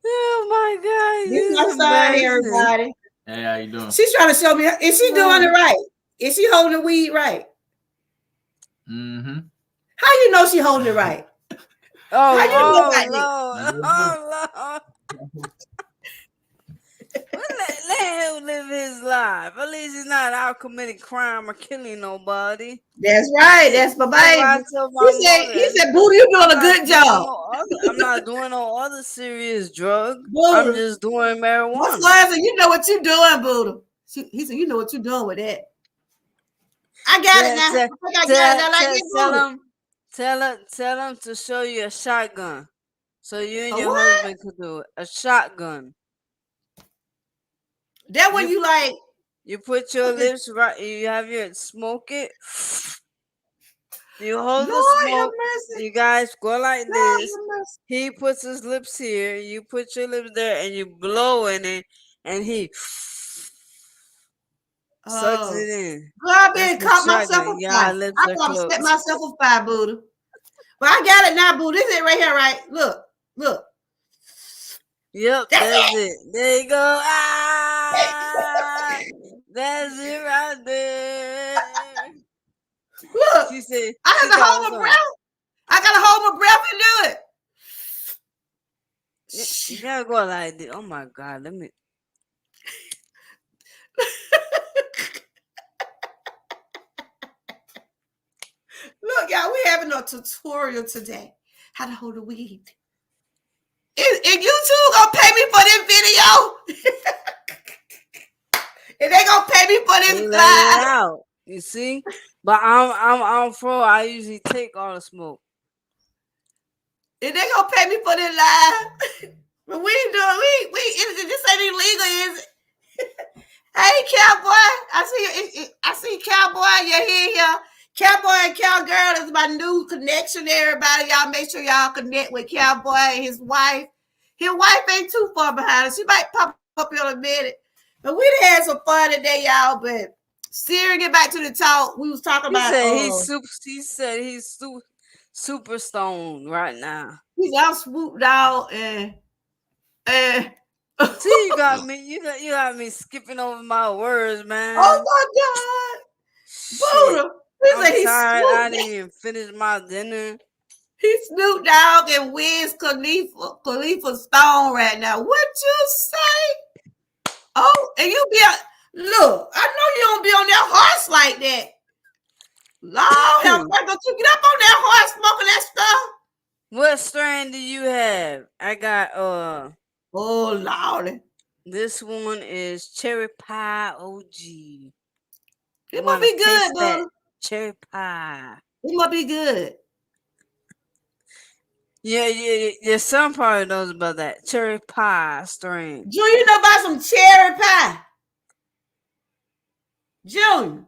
Oh my god, This is this my is son, embarrassing. everybody. Hey, how you doing? She's trying to show me. Is she doing it right? Is she holding the weed right? Mm-hmm. How you know she holding it right? How you know about this? Lord. Oh Lord. Well, let him live his life. At least he's not out committing crime or killing nobody. That's right. That's my That's why I baby. tell my mother. He said, Buddha, you doing a good job. I'm not doing no other serious drug. I'm Buddha. just doing My marijuana. son said, you know what you're doing, Buddha. He said, you know what you're doing with that. I got it now. I think I got it now like you, Buddha. Tell him to show you a shotgun, so you and A your what? husband could do it. A shotgun. That when You you like, you put your lips right. You have your smoke it. You hold the Lord have smoke. mercy. You guys go like Lord this. have mercy. He puts his lips here. You put your lips there, and you blow in it, and he sucks Oh. it in. Girl, I That's been the caught myself shotgun. a Y'all fire. lips I are thought I set closed. myself a fire, Buddha. But I got it now, Buddha. This is it right here, right? Look. Yep, That's that's it. it. There you go. Ah, that's it right there. Look. She said I she have to got hold what's my on. breath. I gotta hold my breath and do it. You gotta go like this. Oh my god, let me. Look, y'all, we having a tutorial today. How to hold a weed. And you two gonna pay me for this video? And they gonna pay me for They this let it live? out. You see? But I'm pro. I usually take all the smoke. And they gonna pay me for this live? But we ain't doing. This ain't illegal, is it? Hey, cowboy. I see cowboy. You're here. Cowboy and cowgirl is my new connection. Everybody, y'all make sure y'all connect with cowboy and his wife. His wife ain't too far behind us. She might pop up in a minute. But we had some fun today, y'all. But steering it back to the talk, we was talking He about. said he's super stoned right now. He's out swooped out and. See, you got me. You got me skipping over my words, Oh man. my Shit. God, Buddha! He I'm said he tired. I swooped. didn't even finish my dinner. He's Snoop Dogg and Wiz Khalifa Stone right now. What you say? Oh, and you be Look, I know you don't be on that horse like that. Lord, how don't you get up on that horse smoking that stuff? What strain do you have? I got Oh Lord. this one is cherry pie OG. It must be good, boo. Cherry pie. It must be good. Yeah. Some probably knows about that cherry pie strain. Junior, you know about some cherry pie? Junior.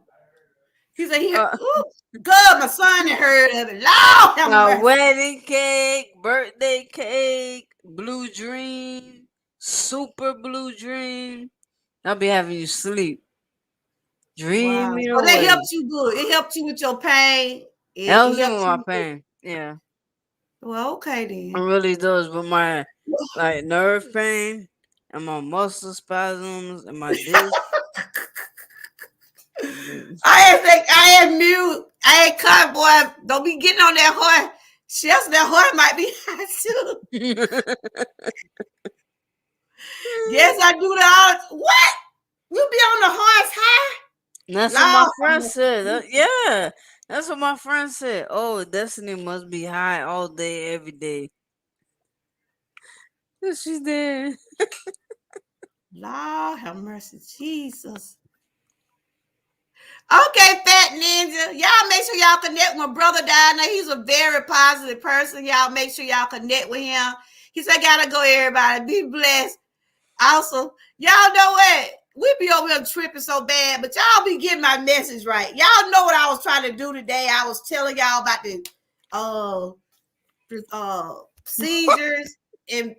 He said, good, my son had heard of it. Lord, have mercy. Wedding cake, birthday cake, blue dream, super blue dream. I'll be having you sleep. Dreaming Wow. So that away. helped you good. It helped you with your pain. It Helps me helped with my you. pain. Yeah. Well, okay then. It really does with my like nerve pain and my muscle spasms and my disc. I had mute. I had cut, boy. Don't be getting on that horse. Just that horse might be high too. Yes, I do that. What? You be on the horse high? That's what my friend said. Yeah. That's what my friend said. Oh, Destiny must be high all day, every day. She's there. Lord have mercy, Jesus. Okay, Fat Ninja. Y'all make sure y'all connect with my brother down there. He's a very positive person. Y'all make sure y'all connect with him. He said, gotta go, everybody. Be blessed. Also, y'all know what? We be over here tripping so bad, but y'all be getting my message right. Y'all know what I was trying to do today. I was telling y'all about the seizures, and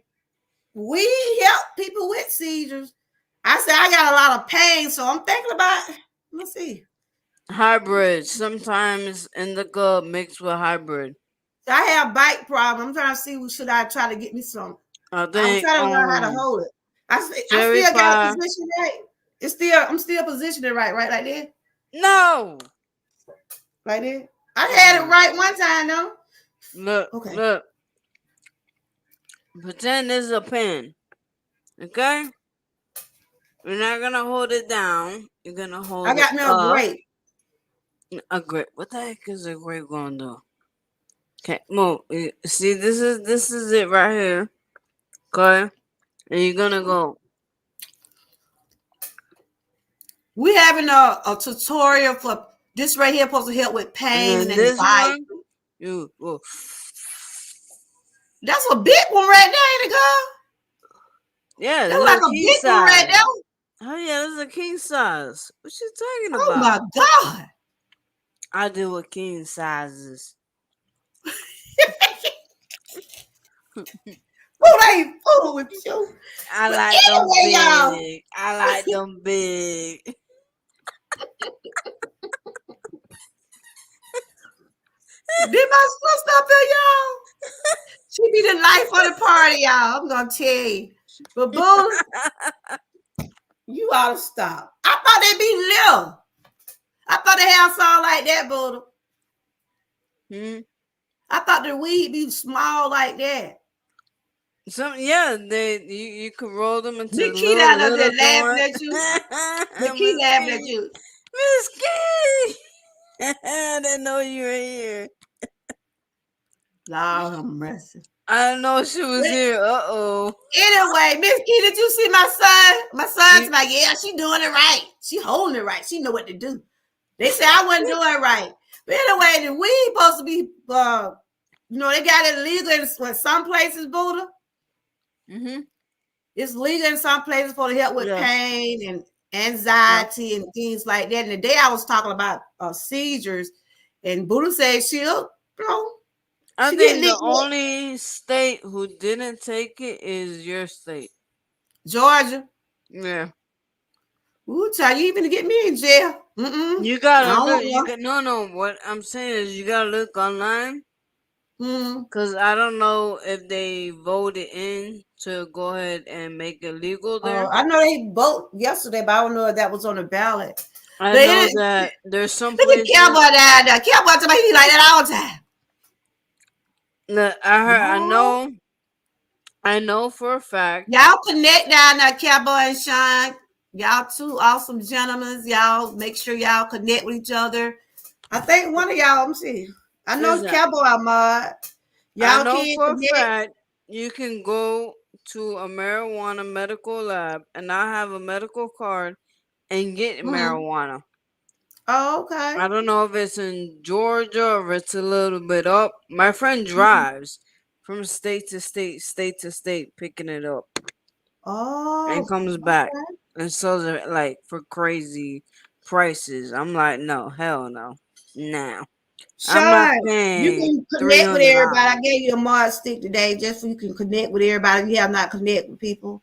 we help people with seizures. I said I got a lot of pain, so I'm thinking about, let's see. Hybrid. Sometimes indica mixed with hybrid. So I have bike problem. I'm trying to see, should I try to get me some? I'm trying to learn how to hold it. I still got a position right. I'm still positioning right like that. No. Like that. I had it right one time though. Look. Pretend this is a pen. Okay? You're not gonna hold it down. You're gonna hold it up. I got me a grape. A grape. What the heck is a grape gonna do? Okay, move. See, this is it right here. Okay? And you're gonna go. We having a tutorial for this right here, supposed to help with pain and anxiety. You go. That's a big one right there, ain't it, girl? Yeah, that's like a big one right there. Oh yeah, this is a king size. What you talking about? Oh my God! I deal with king sizes. Who ain't fooling with you? I like them big. Y'all. I like them big. Did my sister up here, y'all? She be the life of the party, y'all. I'm gonna tell you. But boo, you ought to stop. I thought they'd be little. I thought they had something like that, Buddha. I thought the weed be small like that. You could roll them into Nikki down there laughing at you. Nikki laughing at you. Miss Key. I didn't know you were here. Lord have mercy. I didn't know she was here. Anyway, Miss Key, did you see my son? My son's like, yeah, she doing it right. She holding it right. She know what to do. They say I wasn't doing it right. But anyway, the weed supposed to be, they got it legal in some places, Buddha. Mm-hmm. It's legal in some places for to help with pain and anxiety and things like that. And the day I was talking about seizures, and Buddha said she'll, I think the only state who didn't take it is your state, Georgia. Yeah. Ooh, child, you even get me in jail. Mm-mm. You gotta look. No. What I'm saying is, you gotta look online. Because I don't know if they voted in to go ahead and make it legal there. I know they vote yesterday, but I don't know if that was on the ballot. I know that there's some places. Look at Cowboy down there. Cowboy talking about he like that all the time. Look, I know for a fact. Y'all connect down there, Cowboy and Sean. Y'all two awesome gentlemen. Y'all make sure y'all connect with each other. I think one of y'all, let me see. I know Listen, Cowboy Ahmad. I Y'all know can for a connect. fact you can go to a marijuana medical lab and I have a medical card and get Mm-hmm. marijuana. Oh, okay. I don't know if it's in Georgia or if it's a little bit up. My friend Mm-hmm. drives from state to state, state to state, picking it up and Oh, comes back okay. and sells it like for crazy prices. I'm like, no, hell no. Nah. I'm not Sean, you paying can connect with everybody. $300. I gave you a Mars stick today just so you can connect with everybody. You have not connect with people.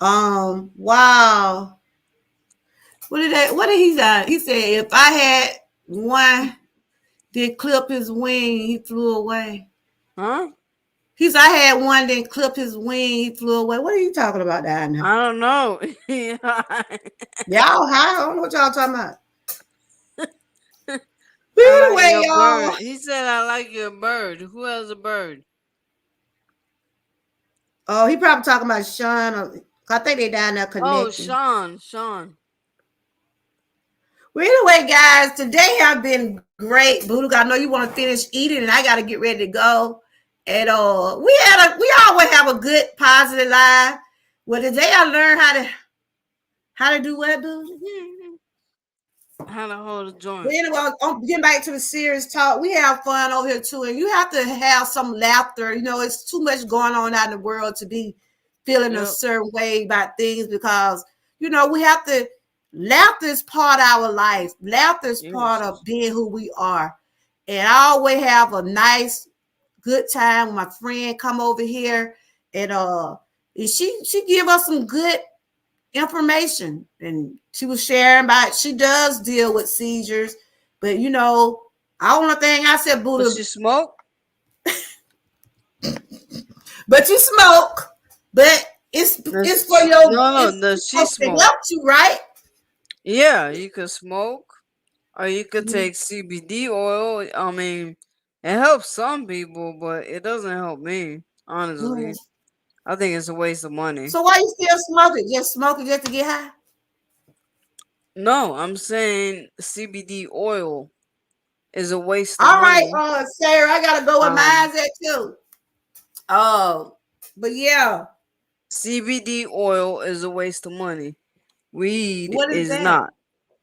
Wow. What did he say? He said if I had one did clip his wing, he flew away. Huh? He said I had one didn't clip his wing, he flew away. What are you talking about down there? I don't know. Y'all high? I don't know what y'all talking about. But I like anyway, your y'all. bird. He said I like your bird. Who has a bird? Oh, he probably talking about Sean. I think they down there Oh, connecting. Sean. Well, anyway, guys, today have been great. Buddha, I know you want to finish eating, and I got to get ready to go. And we always have a good positive life. Well, today I learned how to do what, Buddha? How to hold a But joint. anyway, getting back to the serious talk, we have fun over here too, and you have to have some laughter. You know, it's too much going on out in the world to be feeling a Yep. certain way about things because we have to. Laughter is part of our life. Laughter is part Yes. of being who we are, and I always have a nice, good time when my friend come over here, and she give us some good information, and she was sharing about she does deal with seizures, but only thing I said, Does Buddha, she smoke? but you smoke, but it's for No. it's Does she supposed to smoke? help you, right? Yeah, you could smoke, or you could Mm-hmm. take CBD oil. I mean, it helps some people, but it doesn't help me. Honestly, I think it's a waste of money. So why you still smoking? Just smoking just to get high? No, I'm saying CBD oil is a waste of All right, money. Sarah, I gotta go with Um, mine at too. Oh, but yeah, CBD oil is a waste of money. Weed what is is that? not.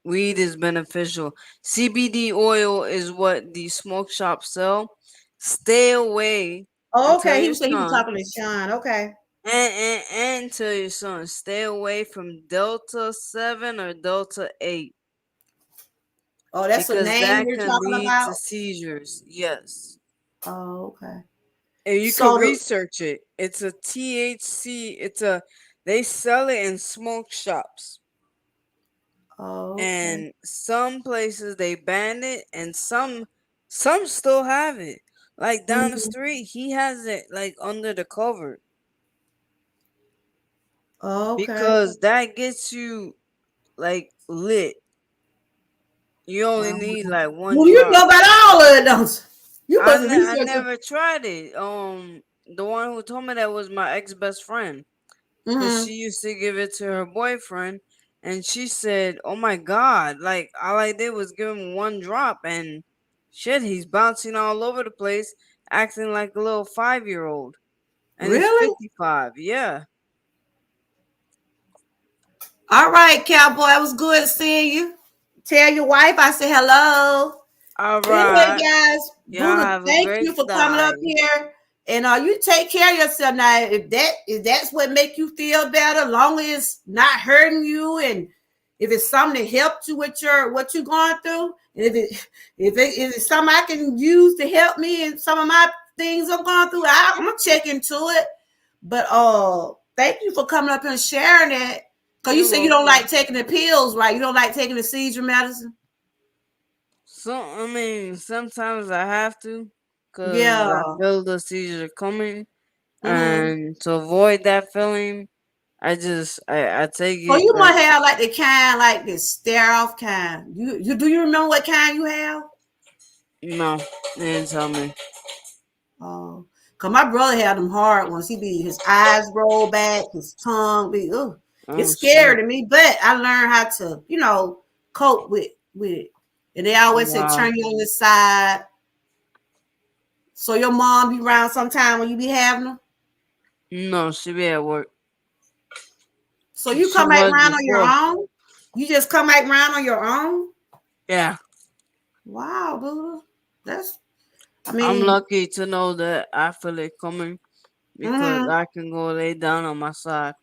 Weed is beneficial. CBD oil is what the smoke shops sell. Stay away Oh, and tell okay. He your was saying he was son talking to Sean. Okay. and tell your son stay away from Delta 7 or Delta 8 Oh, that's the because name that you're can talking lead about. to seizures. Yes. Oh, okay. And you can So research it. It's a THC. They sell it in smoke shops. okay. And some places they banned it and some still have it. Like down the Mm-hmm. street, he has it like under the cover Okay. because that gets you like lit. You only need like one Well, you drop. know about all of it, don't you? You must I research. never tried it. The one who told me that was my ex best friend. Because Mm-hmm. she used to give it to her boyfriend, and she said, "Oh my God, like all I did was give him one drop, and shit, he's bouncing all over the place, acting like a little 5-year-old, and he's Really? 55." Yeah. All right, cowboy. It was good seeing you. Tell your wife I said hello. All But anyway, right. guys, Y'all Buddha, have a thank great you for coming up day. here. And you take care of yourself now. If that's what make you feel better, long as it's not hurting you, and if it's something that helped you with what you're going through, and if it's something I can use to help me and some of my things I'm going through, I'm gonna check into it. But thank you for coming up here and sharing that. Cause you You're said you don't welcome. like taking the pills, right? You don't like taking the seizure medicine. I mean, sometimes I have to, cause Yeah. I feel the seizure coming, Mm-hmm. and to avoid that feeling, I take So it, you but might have like the kind, like the stare off kind. You do you remember what kind you have? no, they didn't tell me. Oh, cause my brother had them hard ones. He be his eyes roll back, his tongue be. Ugh. It's Oh scary shit! to me, but I learned how to, cope with it. And they always say Wow. turn you on the side. So your mom be around sometime when you be having them. No, she be at work. So you She come back was around on your before. own. You just come back around on your own. Yeah. Wow, Buddha. That's. I I'm mean, lucky to know that I feel it coming because mm-hmm. I can go lay down on my side.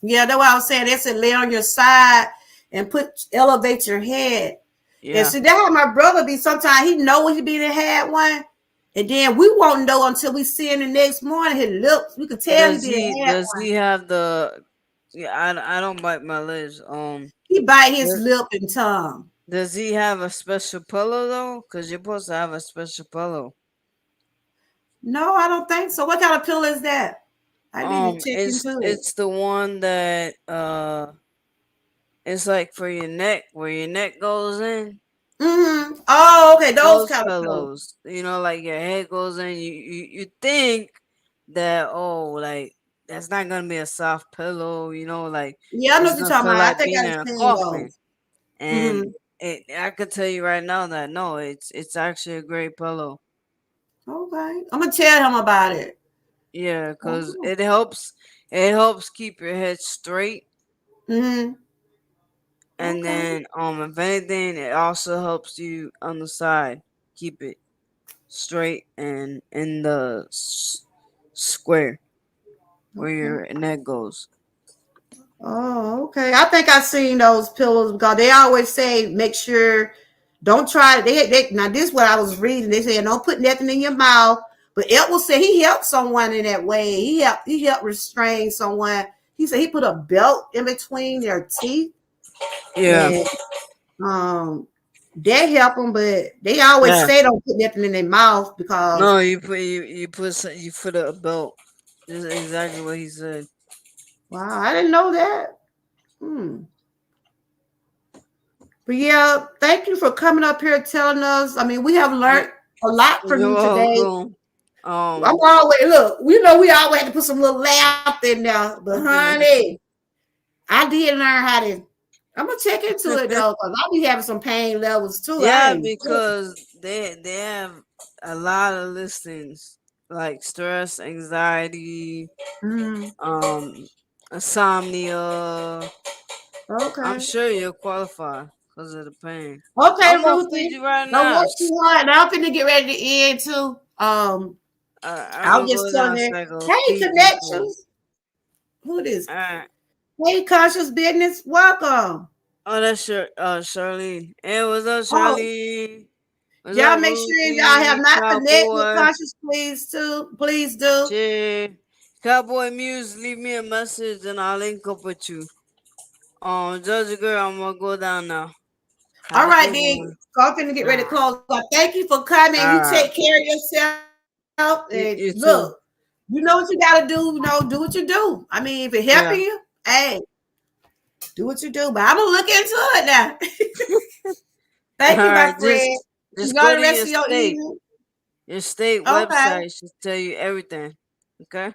Yeah, that's what I was saying. They said lay on your side and elevate your head. And Yeah. see, that how my brother be. Sometimes he know when he be the had one, and then we won't know until we see him the next morning. His lips, we could tell he Does be he the had does one. he have the yeah, I don't bite my lips. He bite his Does, lip and tongue. does he have a special pillow though? Cause you're supposed to have a special pillow. No, I don't think so. What kind of pill is that? I need to check into it. It's the one that it's like for your neck where your neck goes in. Mm-hmm. Oh, okay, those Those kind of pills. pillows, like your head goes in. You think that like that's not gonna be a soft pillow. Like Yeah, I know it's what you're gonna talking feel about. I like think being in I've a seen coffin. those. And Mm-hmm. I could tell you right now that no, it's actually a great pillow. Okay, I'm gonna tell him about it. Yeah, cause Oh. it helps keep your head straight, Mm-hmm. and Okay. then if anything, it also helps you on the side keep it straight and in the square where Okay. your neck goes. Oh, okay. I think I've seen those pillows because they always say make sure don't try they now this is what I was reading. They say don't put nothing in your mouth. But Edward said he helped someone in that way. He helped restrain someone. He said he put a belt in between their teeth Yeah, and that help them, but they always yeah. say don't put nothing in their mouth because No, you put a belt. This is exactly what he said. wow, I didn't know that. Hmm. But yeah, thank you for coming up here telling us. I mean, we have You- learned a lot from You're you today. welcome. I'm always look. We know we always have to put some little laugh in there, but honey, I did learn how to. I'm gonna check into it though, because I'll be having some pain levels too. I Yeah, ain't. because they have a lot of listings like stress, anxiety, Mm-hmm. um, insomnia. I'm Okay. sure you'll qualify because of the pain. Okay, I'm gonna feed Ruthie. you right Don't now. work too hard. Now I'm finna get ready to end too. I'm I'll gonna just go tell her, downstairs and hey, feed you food. connections. Who this? All right. Hey, conscious business. Welcome. Oh, that's Charlene. Hey, what's up, Oh, Charlene? What's y'all up, make sure if y'all have Ruthie? not connected with Cowboy. conscious, please do. Shit. Cowboy Muse, leave me a message and I'll link up with you. Judge girl, I'm gonna go down now. All Have a right, good then. one. So I'm finna get ready to Alright. close. But thank you for coming. You Alright. take care of yourself. And You look, too. you know what you gotta do. Do what you do. I mean, if it helping Yeah. you, hey, do what you do. But I'm gonna look into it now. Thank you, my Alright, friend. just Enjoy go the to rest your of your state. evening. Your state Okay. website should tell you everything. Okay?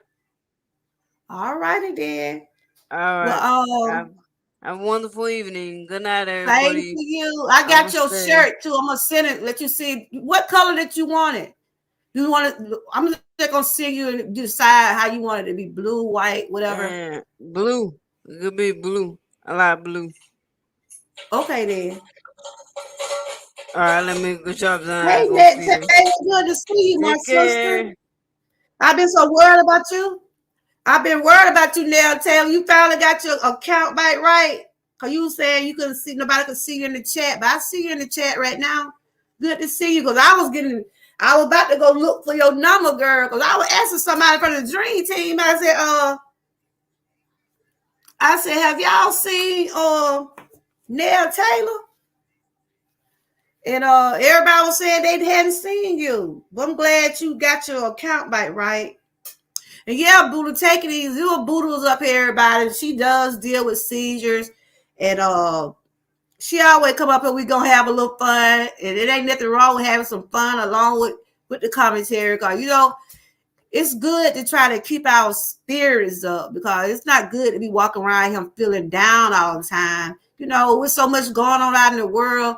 All righty then. Well, Alright. Have, have a wonderful evening. Good night, same to everybody. you. I got your Namaste. shirt too. I'm gonna send it. Let you see what color that you want it. You want it? I'm just gonna send you and decide how you want it to be blue, white, whatever. And blue. It could be blue. I like blue. Okay then. Alright, let me go job done. I Hey, go Ned, feed her. good to see you, my Take sister. care. I've been so worried about you. I've been worried about you, Nell Taylor. You finally got your account back right. Cause you saying you couldn't see nobody could see you in the chat, but I see you in the chat right now. Good to see you. Cause I was about to go look for your number, girl. Cause I was asking somebody from the Dream Team. I said, have y'all seen Nell Taylor? And everybody was saying they hadn't seen you. But I'm glad you got your account back right. And yeah, Buddha, take it easy. Little Buddha's up here, everybody. She does deal with seizures. And she always come up and we gonna have a little fun. And it ain't nothing wrong with having some fun along with the commentary. Cause it's good to try to keep our spirits up, because it's not good to be walking around here feeling down all the time. With so much going on out in the world,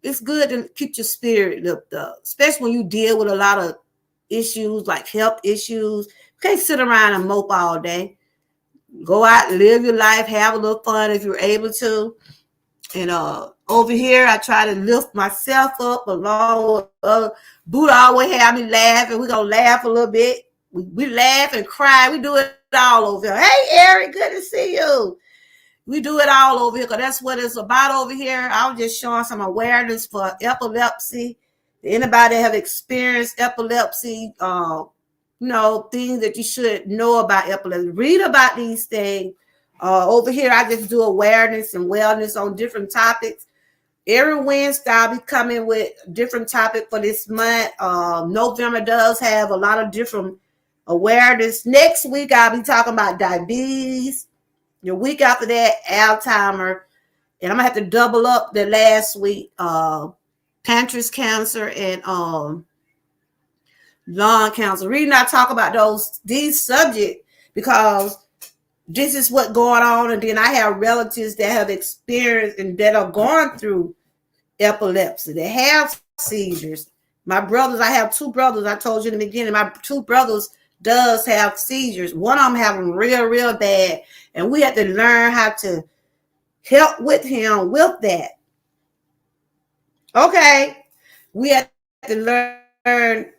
it's good to keep your spirit up, especially when you deal with a lot of issues like health issues. You can't sit around and mope all day. Go out, live your life, have a little fun if you're able to. And over here, I try to lift myself up along with Buddha always have me laughing. We're going to laugh a little bit. We laugh and cry. We do it all over here. Hey, Eric, good to see you. We do it all over here because that's what it's about over here. I was just showing some awareness for epilepsy. Anybody have experienced epilepsy, things that you should know about epilepsy. Read about these things. Over here, I just do awareness and wellness on different topics. Every Wednesday, I'll be coming with a different topic for this month. November does have a lot of different awareness. Next week, I'll be talking about diabetes. The week after that, Alzheimer. And I'm going to have to double up the last week. Pancreas cancer and lung cancer. The reason I talk about these subjects, because this is what's going on. And then I have relatives that have experienced and that are going through epilepsy. They have seizures. My brothers, I have two brothers. I told you in the beginning, my two brothers does have seizures. One of them have them real, real bad. And we have to learn how to help with him with that. Okay. We have to learn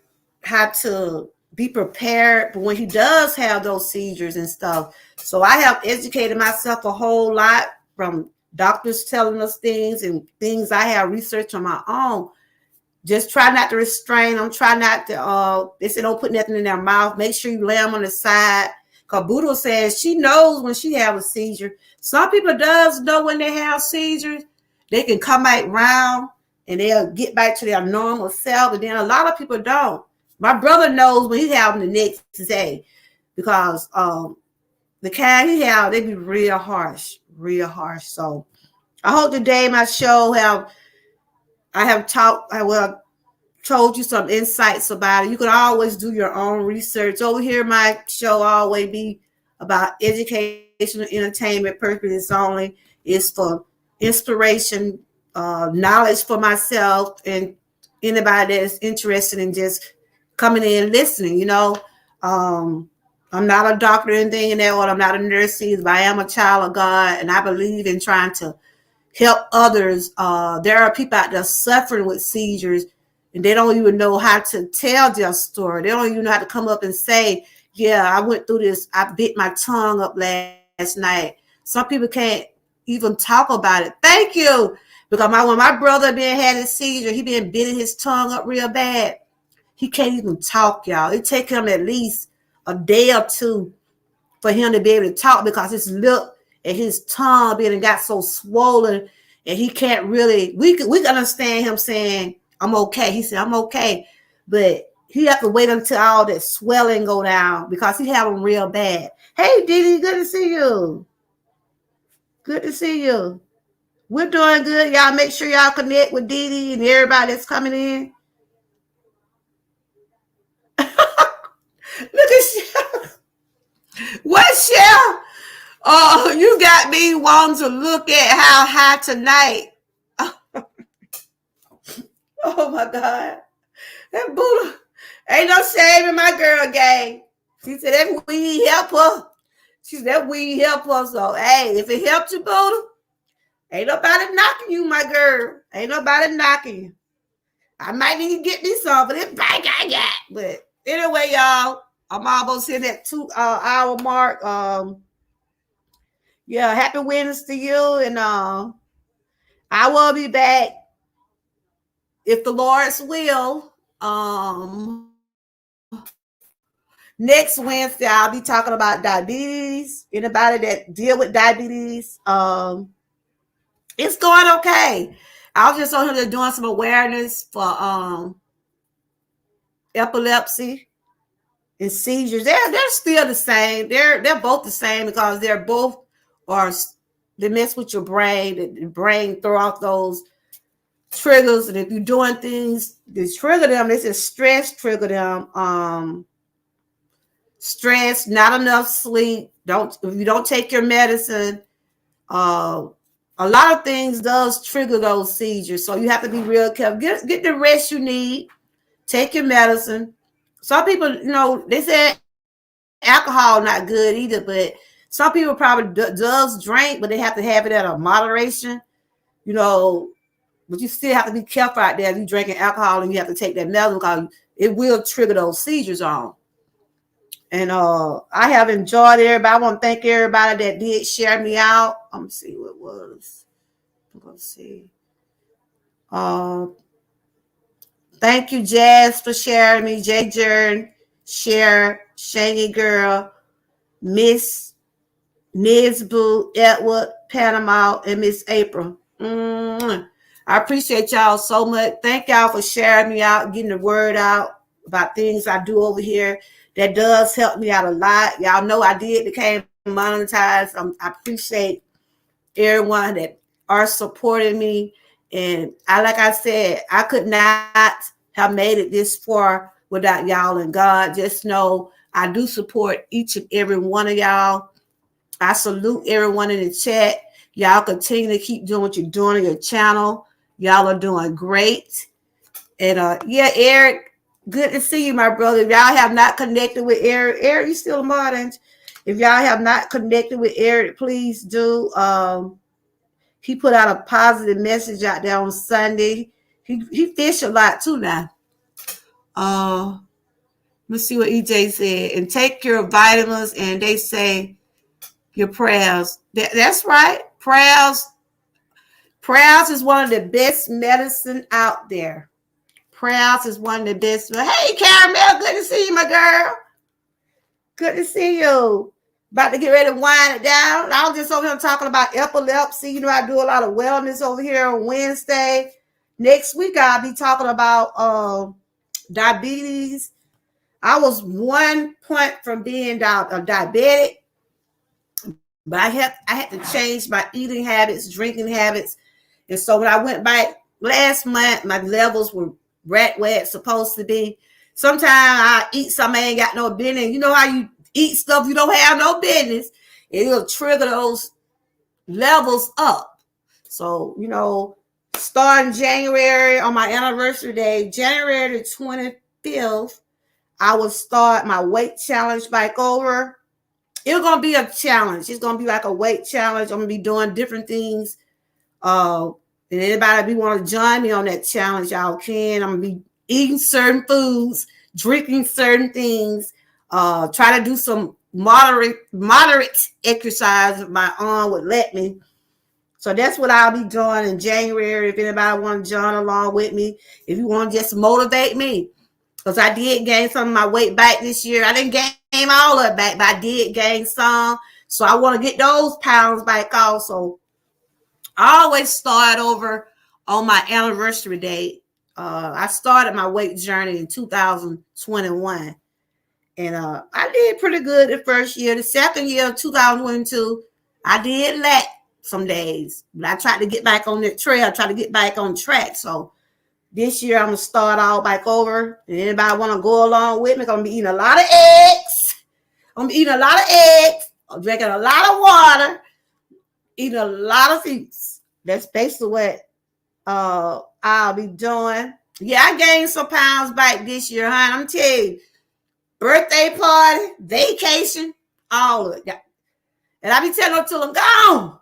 how to be prepared when he does have those seizures and stuff. So I have educated myself a whole lot from doctors telling us things and things I have researched on my own. Just try not to restrain them. Try not to, they say don't put nothing in their mouth. Make sure you lay them on the side. Because Buddha says she knows when she have a seizure. Some people does know when they have seizures. They can come back round and they'll get back to their normal self. And then a lot of people don't. My brother knows when he have them the next day, because the kind he have, they be real harsh, real harsh. So I hope today my show told you some insights about it. You can always do your own research. Over here, my show always be about education and entertainment purposes only. It's for inspiration, knowledge for myself, and anybody that's interested in just coming in and listening. I'm not a doctor or anything in that, or I'm not a nurse, but I am a child of God, and I believe in trying to help others. There are people out there suffering with seizures, and they don't even know how to tell their story. They don't even know how to come up and say, yeah, I went through this. I bit my tongue up last night. Some people can't even talk about it. Thank you. Because when my brother had his seizure, he been biting his tongue up real bad. He can't even talk, y'all. It take him at least a day or two for him to be able to talk, because his lip and his tongue got so swollen, and he can't really. We can understand him saying, "I'm okay." He said, "I'm okay," but he have to wait until all that swelling go down, because he have them real bad. Hey, Didi, good to see you. Good to see you. We're doing good, y'all. Make sure y'all connect with Didi and everybody that's coming in. Look at Shell. What, Shell? Oh, you got me wanting to look at how high tonight. Oh my God. That Buddha. Ain't no shame in my girl gang. She said that weed help her. She said that weed help her. So, hey, if it helped you, Buddha, ain't nobody knocking you, my girl. Ain't nobody knocking you. I might need to get me some for this bike I got. But anyway, y'all, I'm almost hitting that 2 hour mark. Yeah, happy Wednesday to you. And I will be back, if the Lord's will. Next Wednesday, I'll be talking about diabetes. Anybody that deal with diabetes, it's going okay. I was just on here doing some awareness for epilepsy and seizures. They're still the same. They're both the same, because they're both they mess with your brain. The brain throw off those triggers, and if you're doing things that trigger them, this is stress trigger them. Stress, not enough sleep. If you don't take your medicine, a lot of things does trigger those seizures. So you have to be real careful. Get the rest you need. Take your medicine. Some people, they say alcohol not good either, but some people probably does drink, but they have to have it at a moderation. But you still have to be careful out there if you're drinking alcohol and you have to take that medicine because it will trigger those seizures on. And I have enjoyed everybody. I want to thank everybody that did share me out. Let me see what it was. I'm going to see. Thank you, Jazz, for sharing me. J. Jern, Cher, Shangy Girl, Miss Nizboo, Edward, Panama, and Miss April. I appreciate y'all so much. Thank y'all for sharing me out, getting the word out about things I do over here. That does help me out a lot. Y'all know I became monetized. I appreciate everyone that are supporting me. And like I said, I could not have made it this far without y'all and God. Just know I do support each and every one of y'all. I salute everyone in the chat. Y'all continue to keep doing what you're doing on your channel. Y'all are doing great. And Eric, good to see you, my brother. If y'all have not connected with Eric, you still a modern. If y'all have not connected with Eric, please do. He put out a positive message out there on Sunday. He fish a lot too now. Let's see what EJ said. And take your vitamins, and they say your prayers. That's right. Prayers is one of the best medicine out there. Prayers is one of the best. Hey, Caramel, good to see you, my girl. Good to see you. About to get ready to wind it down. I was just over here talking about epilepsy. I do a lot of wellness over here on Wednesday. Next week, I'll be talking about diabetes. I was 1 point from being diabetic, but I had to change my eating habits, drinking habits. And so when I went back last month, my levels were right where it's supposed to be. Sometimes I eat something I ain't got no business. You know how you eat stuff you don't have no business, it'll trigger those levels up. So, starting January on my anniversary day, January the 25th, I will start my weight challenge back over. It's going to be a challenge. It's going to be like a weight challenge. I'm going to be doing different things. And anybody, if you want to join me on that challenge, y'all can. I'm going to be eating certain foods, drinking certain things, try to do some moderate exercise if my arm would let me. So that's what I'll be doing in January. If anybody want to join along with me, if you want to just motivate me, because I did gain some of my weight back this year. I didn't gain all of it back, but I did gain some. So I want to get those pounds back also. I always start over on my anniversary date. I started my weight journey in 2021. And I did pretty good the first year. The second year, 2022, I did lack some days. But I tried to get back on that trail. I tried to get back on track. So this year, I'm going to start all back over. And anybody want to go along with me, I'm going to be eating a lot of eggs. I'm drinking a lot of water, eating a lot of fruits. That's basically what I'll be doing. Yeah, I gained some pounds back this year, huh? I'm telling you, birthday party, vacation, all of it. And I be telling them to them, go on.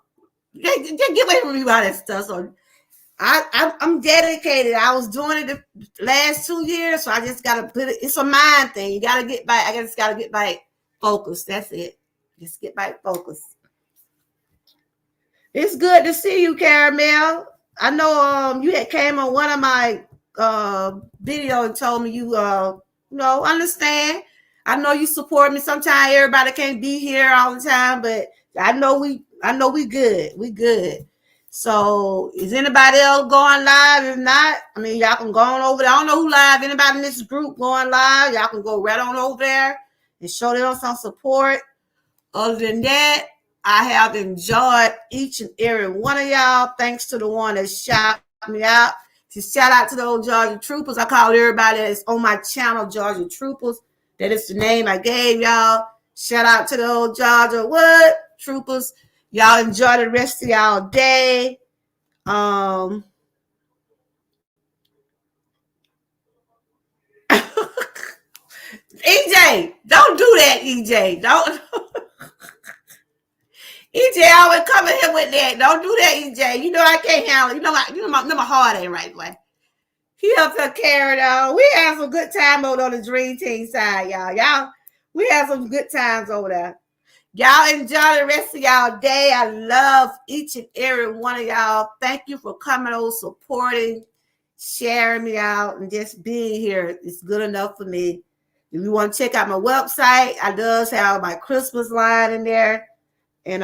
Just get away from me about that stuff. So I'm dedicated. I was doing it the last 2 years, so I just got to put it. It's a mind thing. You got to get back. I just got to get back focused. That's it. Just get back focused. It's good to see you, Caramel. I know you had came on one of my video and told me you understand. I know you support me. Sometimes everybody can't be here all the time, but I know we good. We good. So is anybody else going live? If not, I mean, y'all can go on over there. I don't know who live. Anybody in this group going live? Y'all can go right on over there and show them some support. Other than that, I have enjoyed each and every one of y'all. Thanks to the one that shouted me out. Just shout out to the old Georgia Troopers. I call everybody that's on my channel Georgia Troopers. That is the name I gave y'all. Shout out to the old Georgia Troopers. Y'all enjoy the rest of y'all day. EJ, don't do that, EJ. Don't. EJ always coming here with that. Don't do that, EJ. You know I can't handle it. You know my heart ain't right way. He up there carrying on. We had some good time over on the Dream Team side, y'all. We had some good times over there. Y'all enjoy the rest of y'all day. I love each and every one of y'all. Thank you for coming over, supporting, sharing me out, and just being here. It's good enough for me. If you want to check out my website, I does have my Christmas line in there. And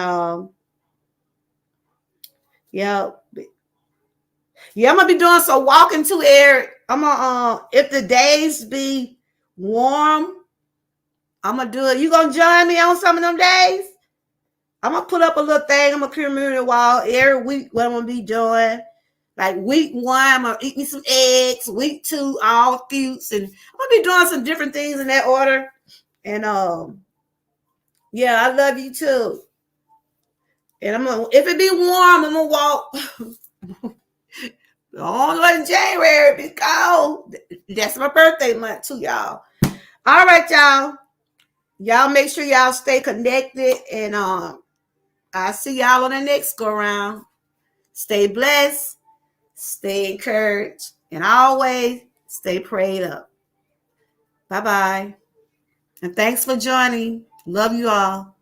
yeah, I'm gonna be doing some walking to air. I'm gonna if the days be warm, I'm gonna do it. You gonna join me on some of them days? I'm gonna put up a little thing. I'm a community wall every week. What I'm gonna be doing? Like week 1, I'm gonna eat me some eggs. Week 2, all fruits, and I'm gonna be doing some different things in that order. And yeah, I love you too. And if it be warm, I'm gonna walk. Only in January, it be cold. That's my birthday month too, y'all. All right, y'all. Y'all make sure y'all stay connected, and I'll see y'all on the next go round. Stay blessed, stay encouraged, and always stay prayed up. Bye-bye. And thanks for joining. Love you all.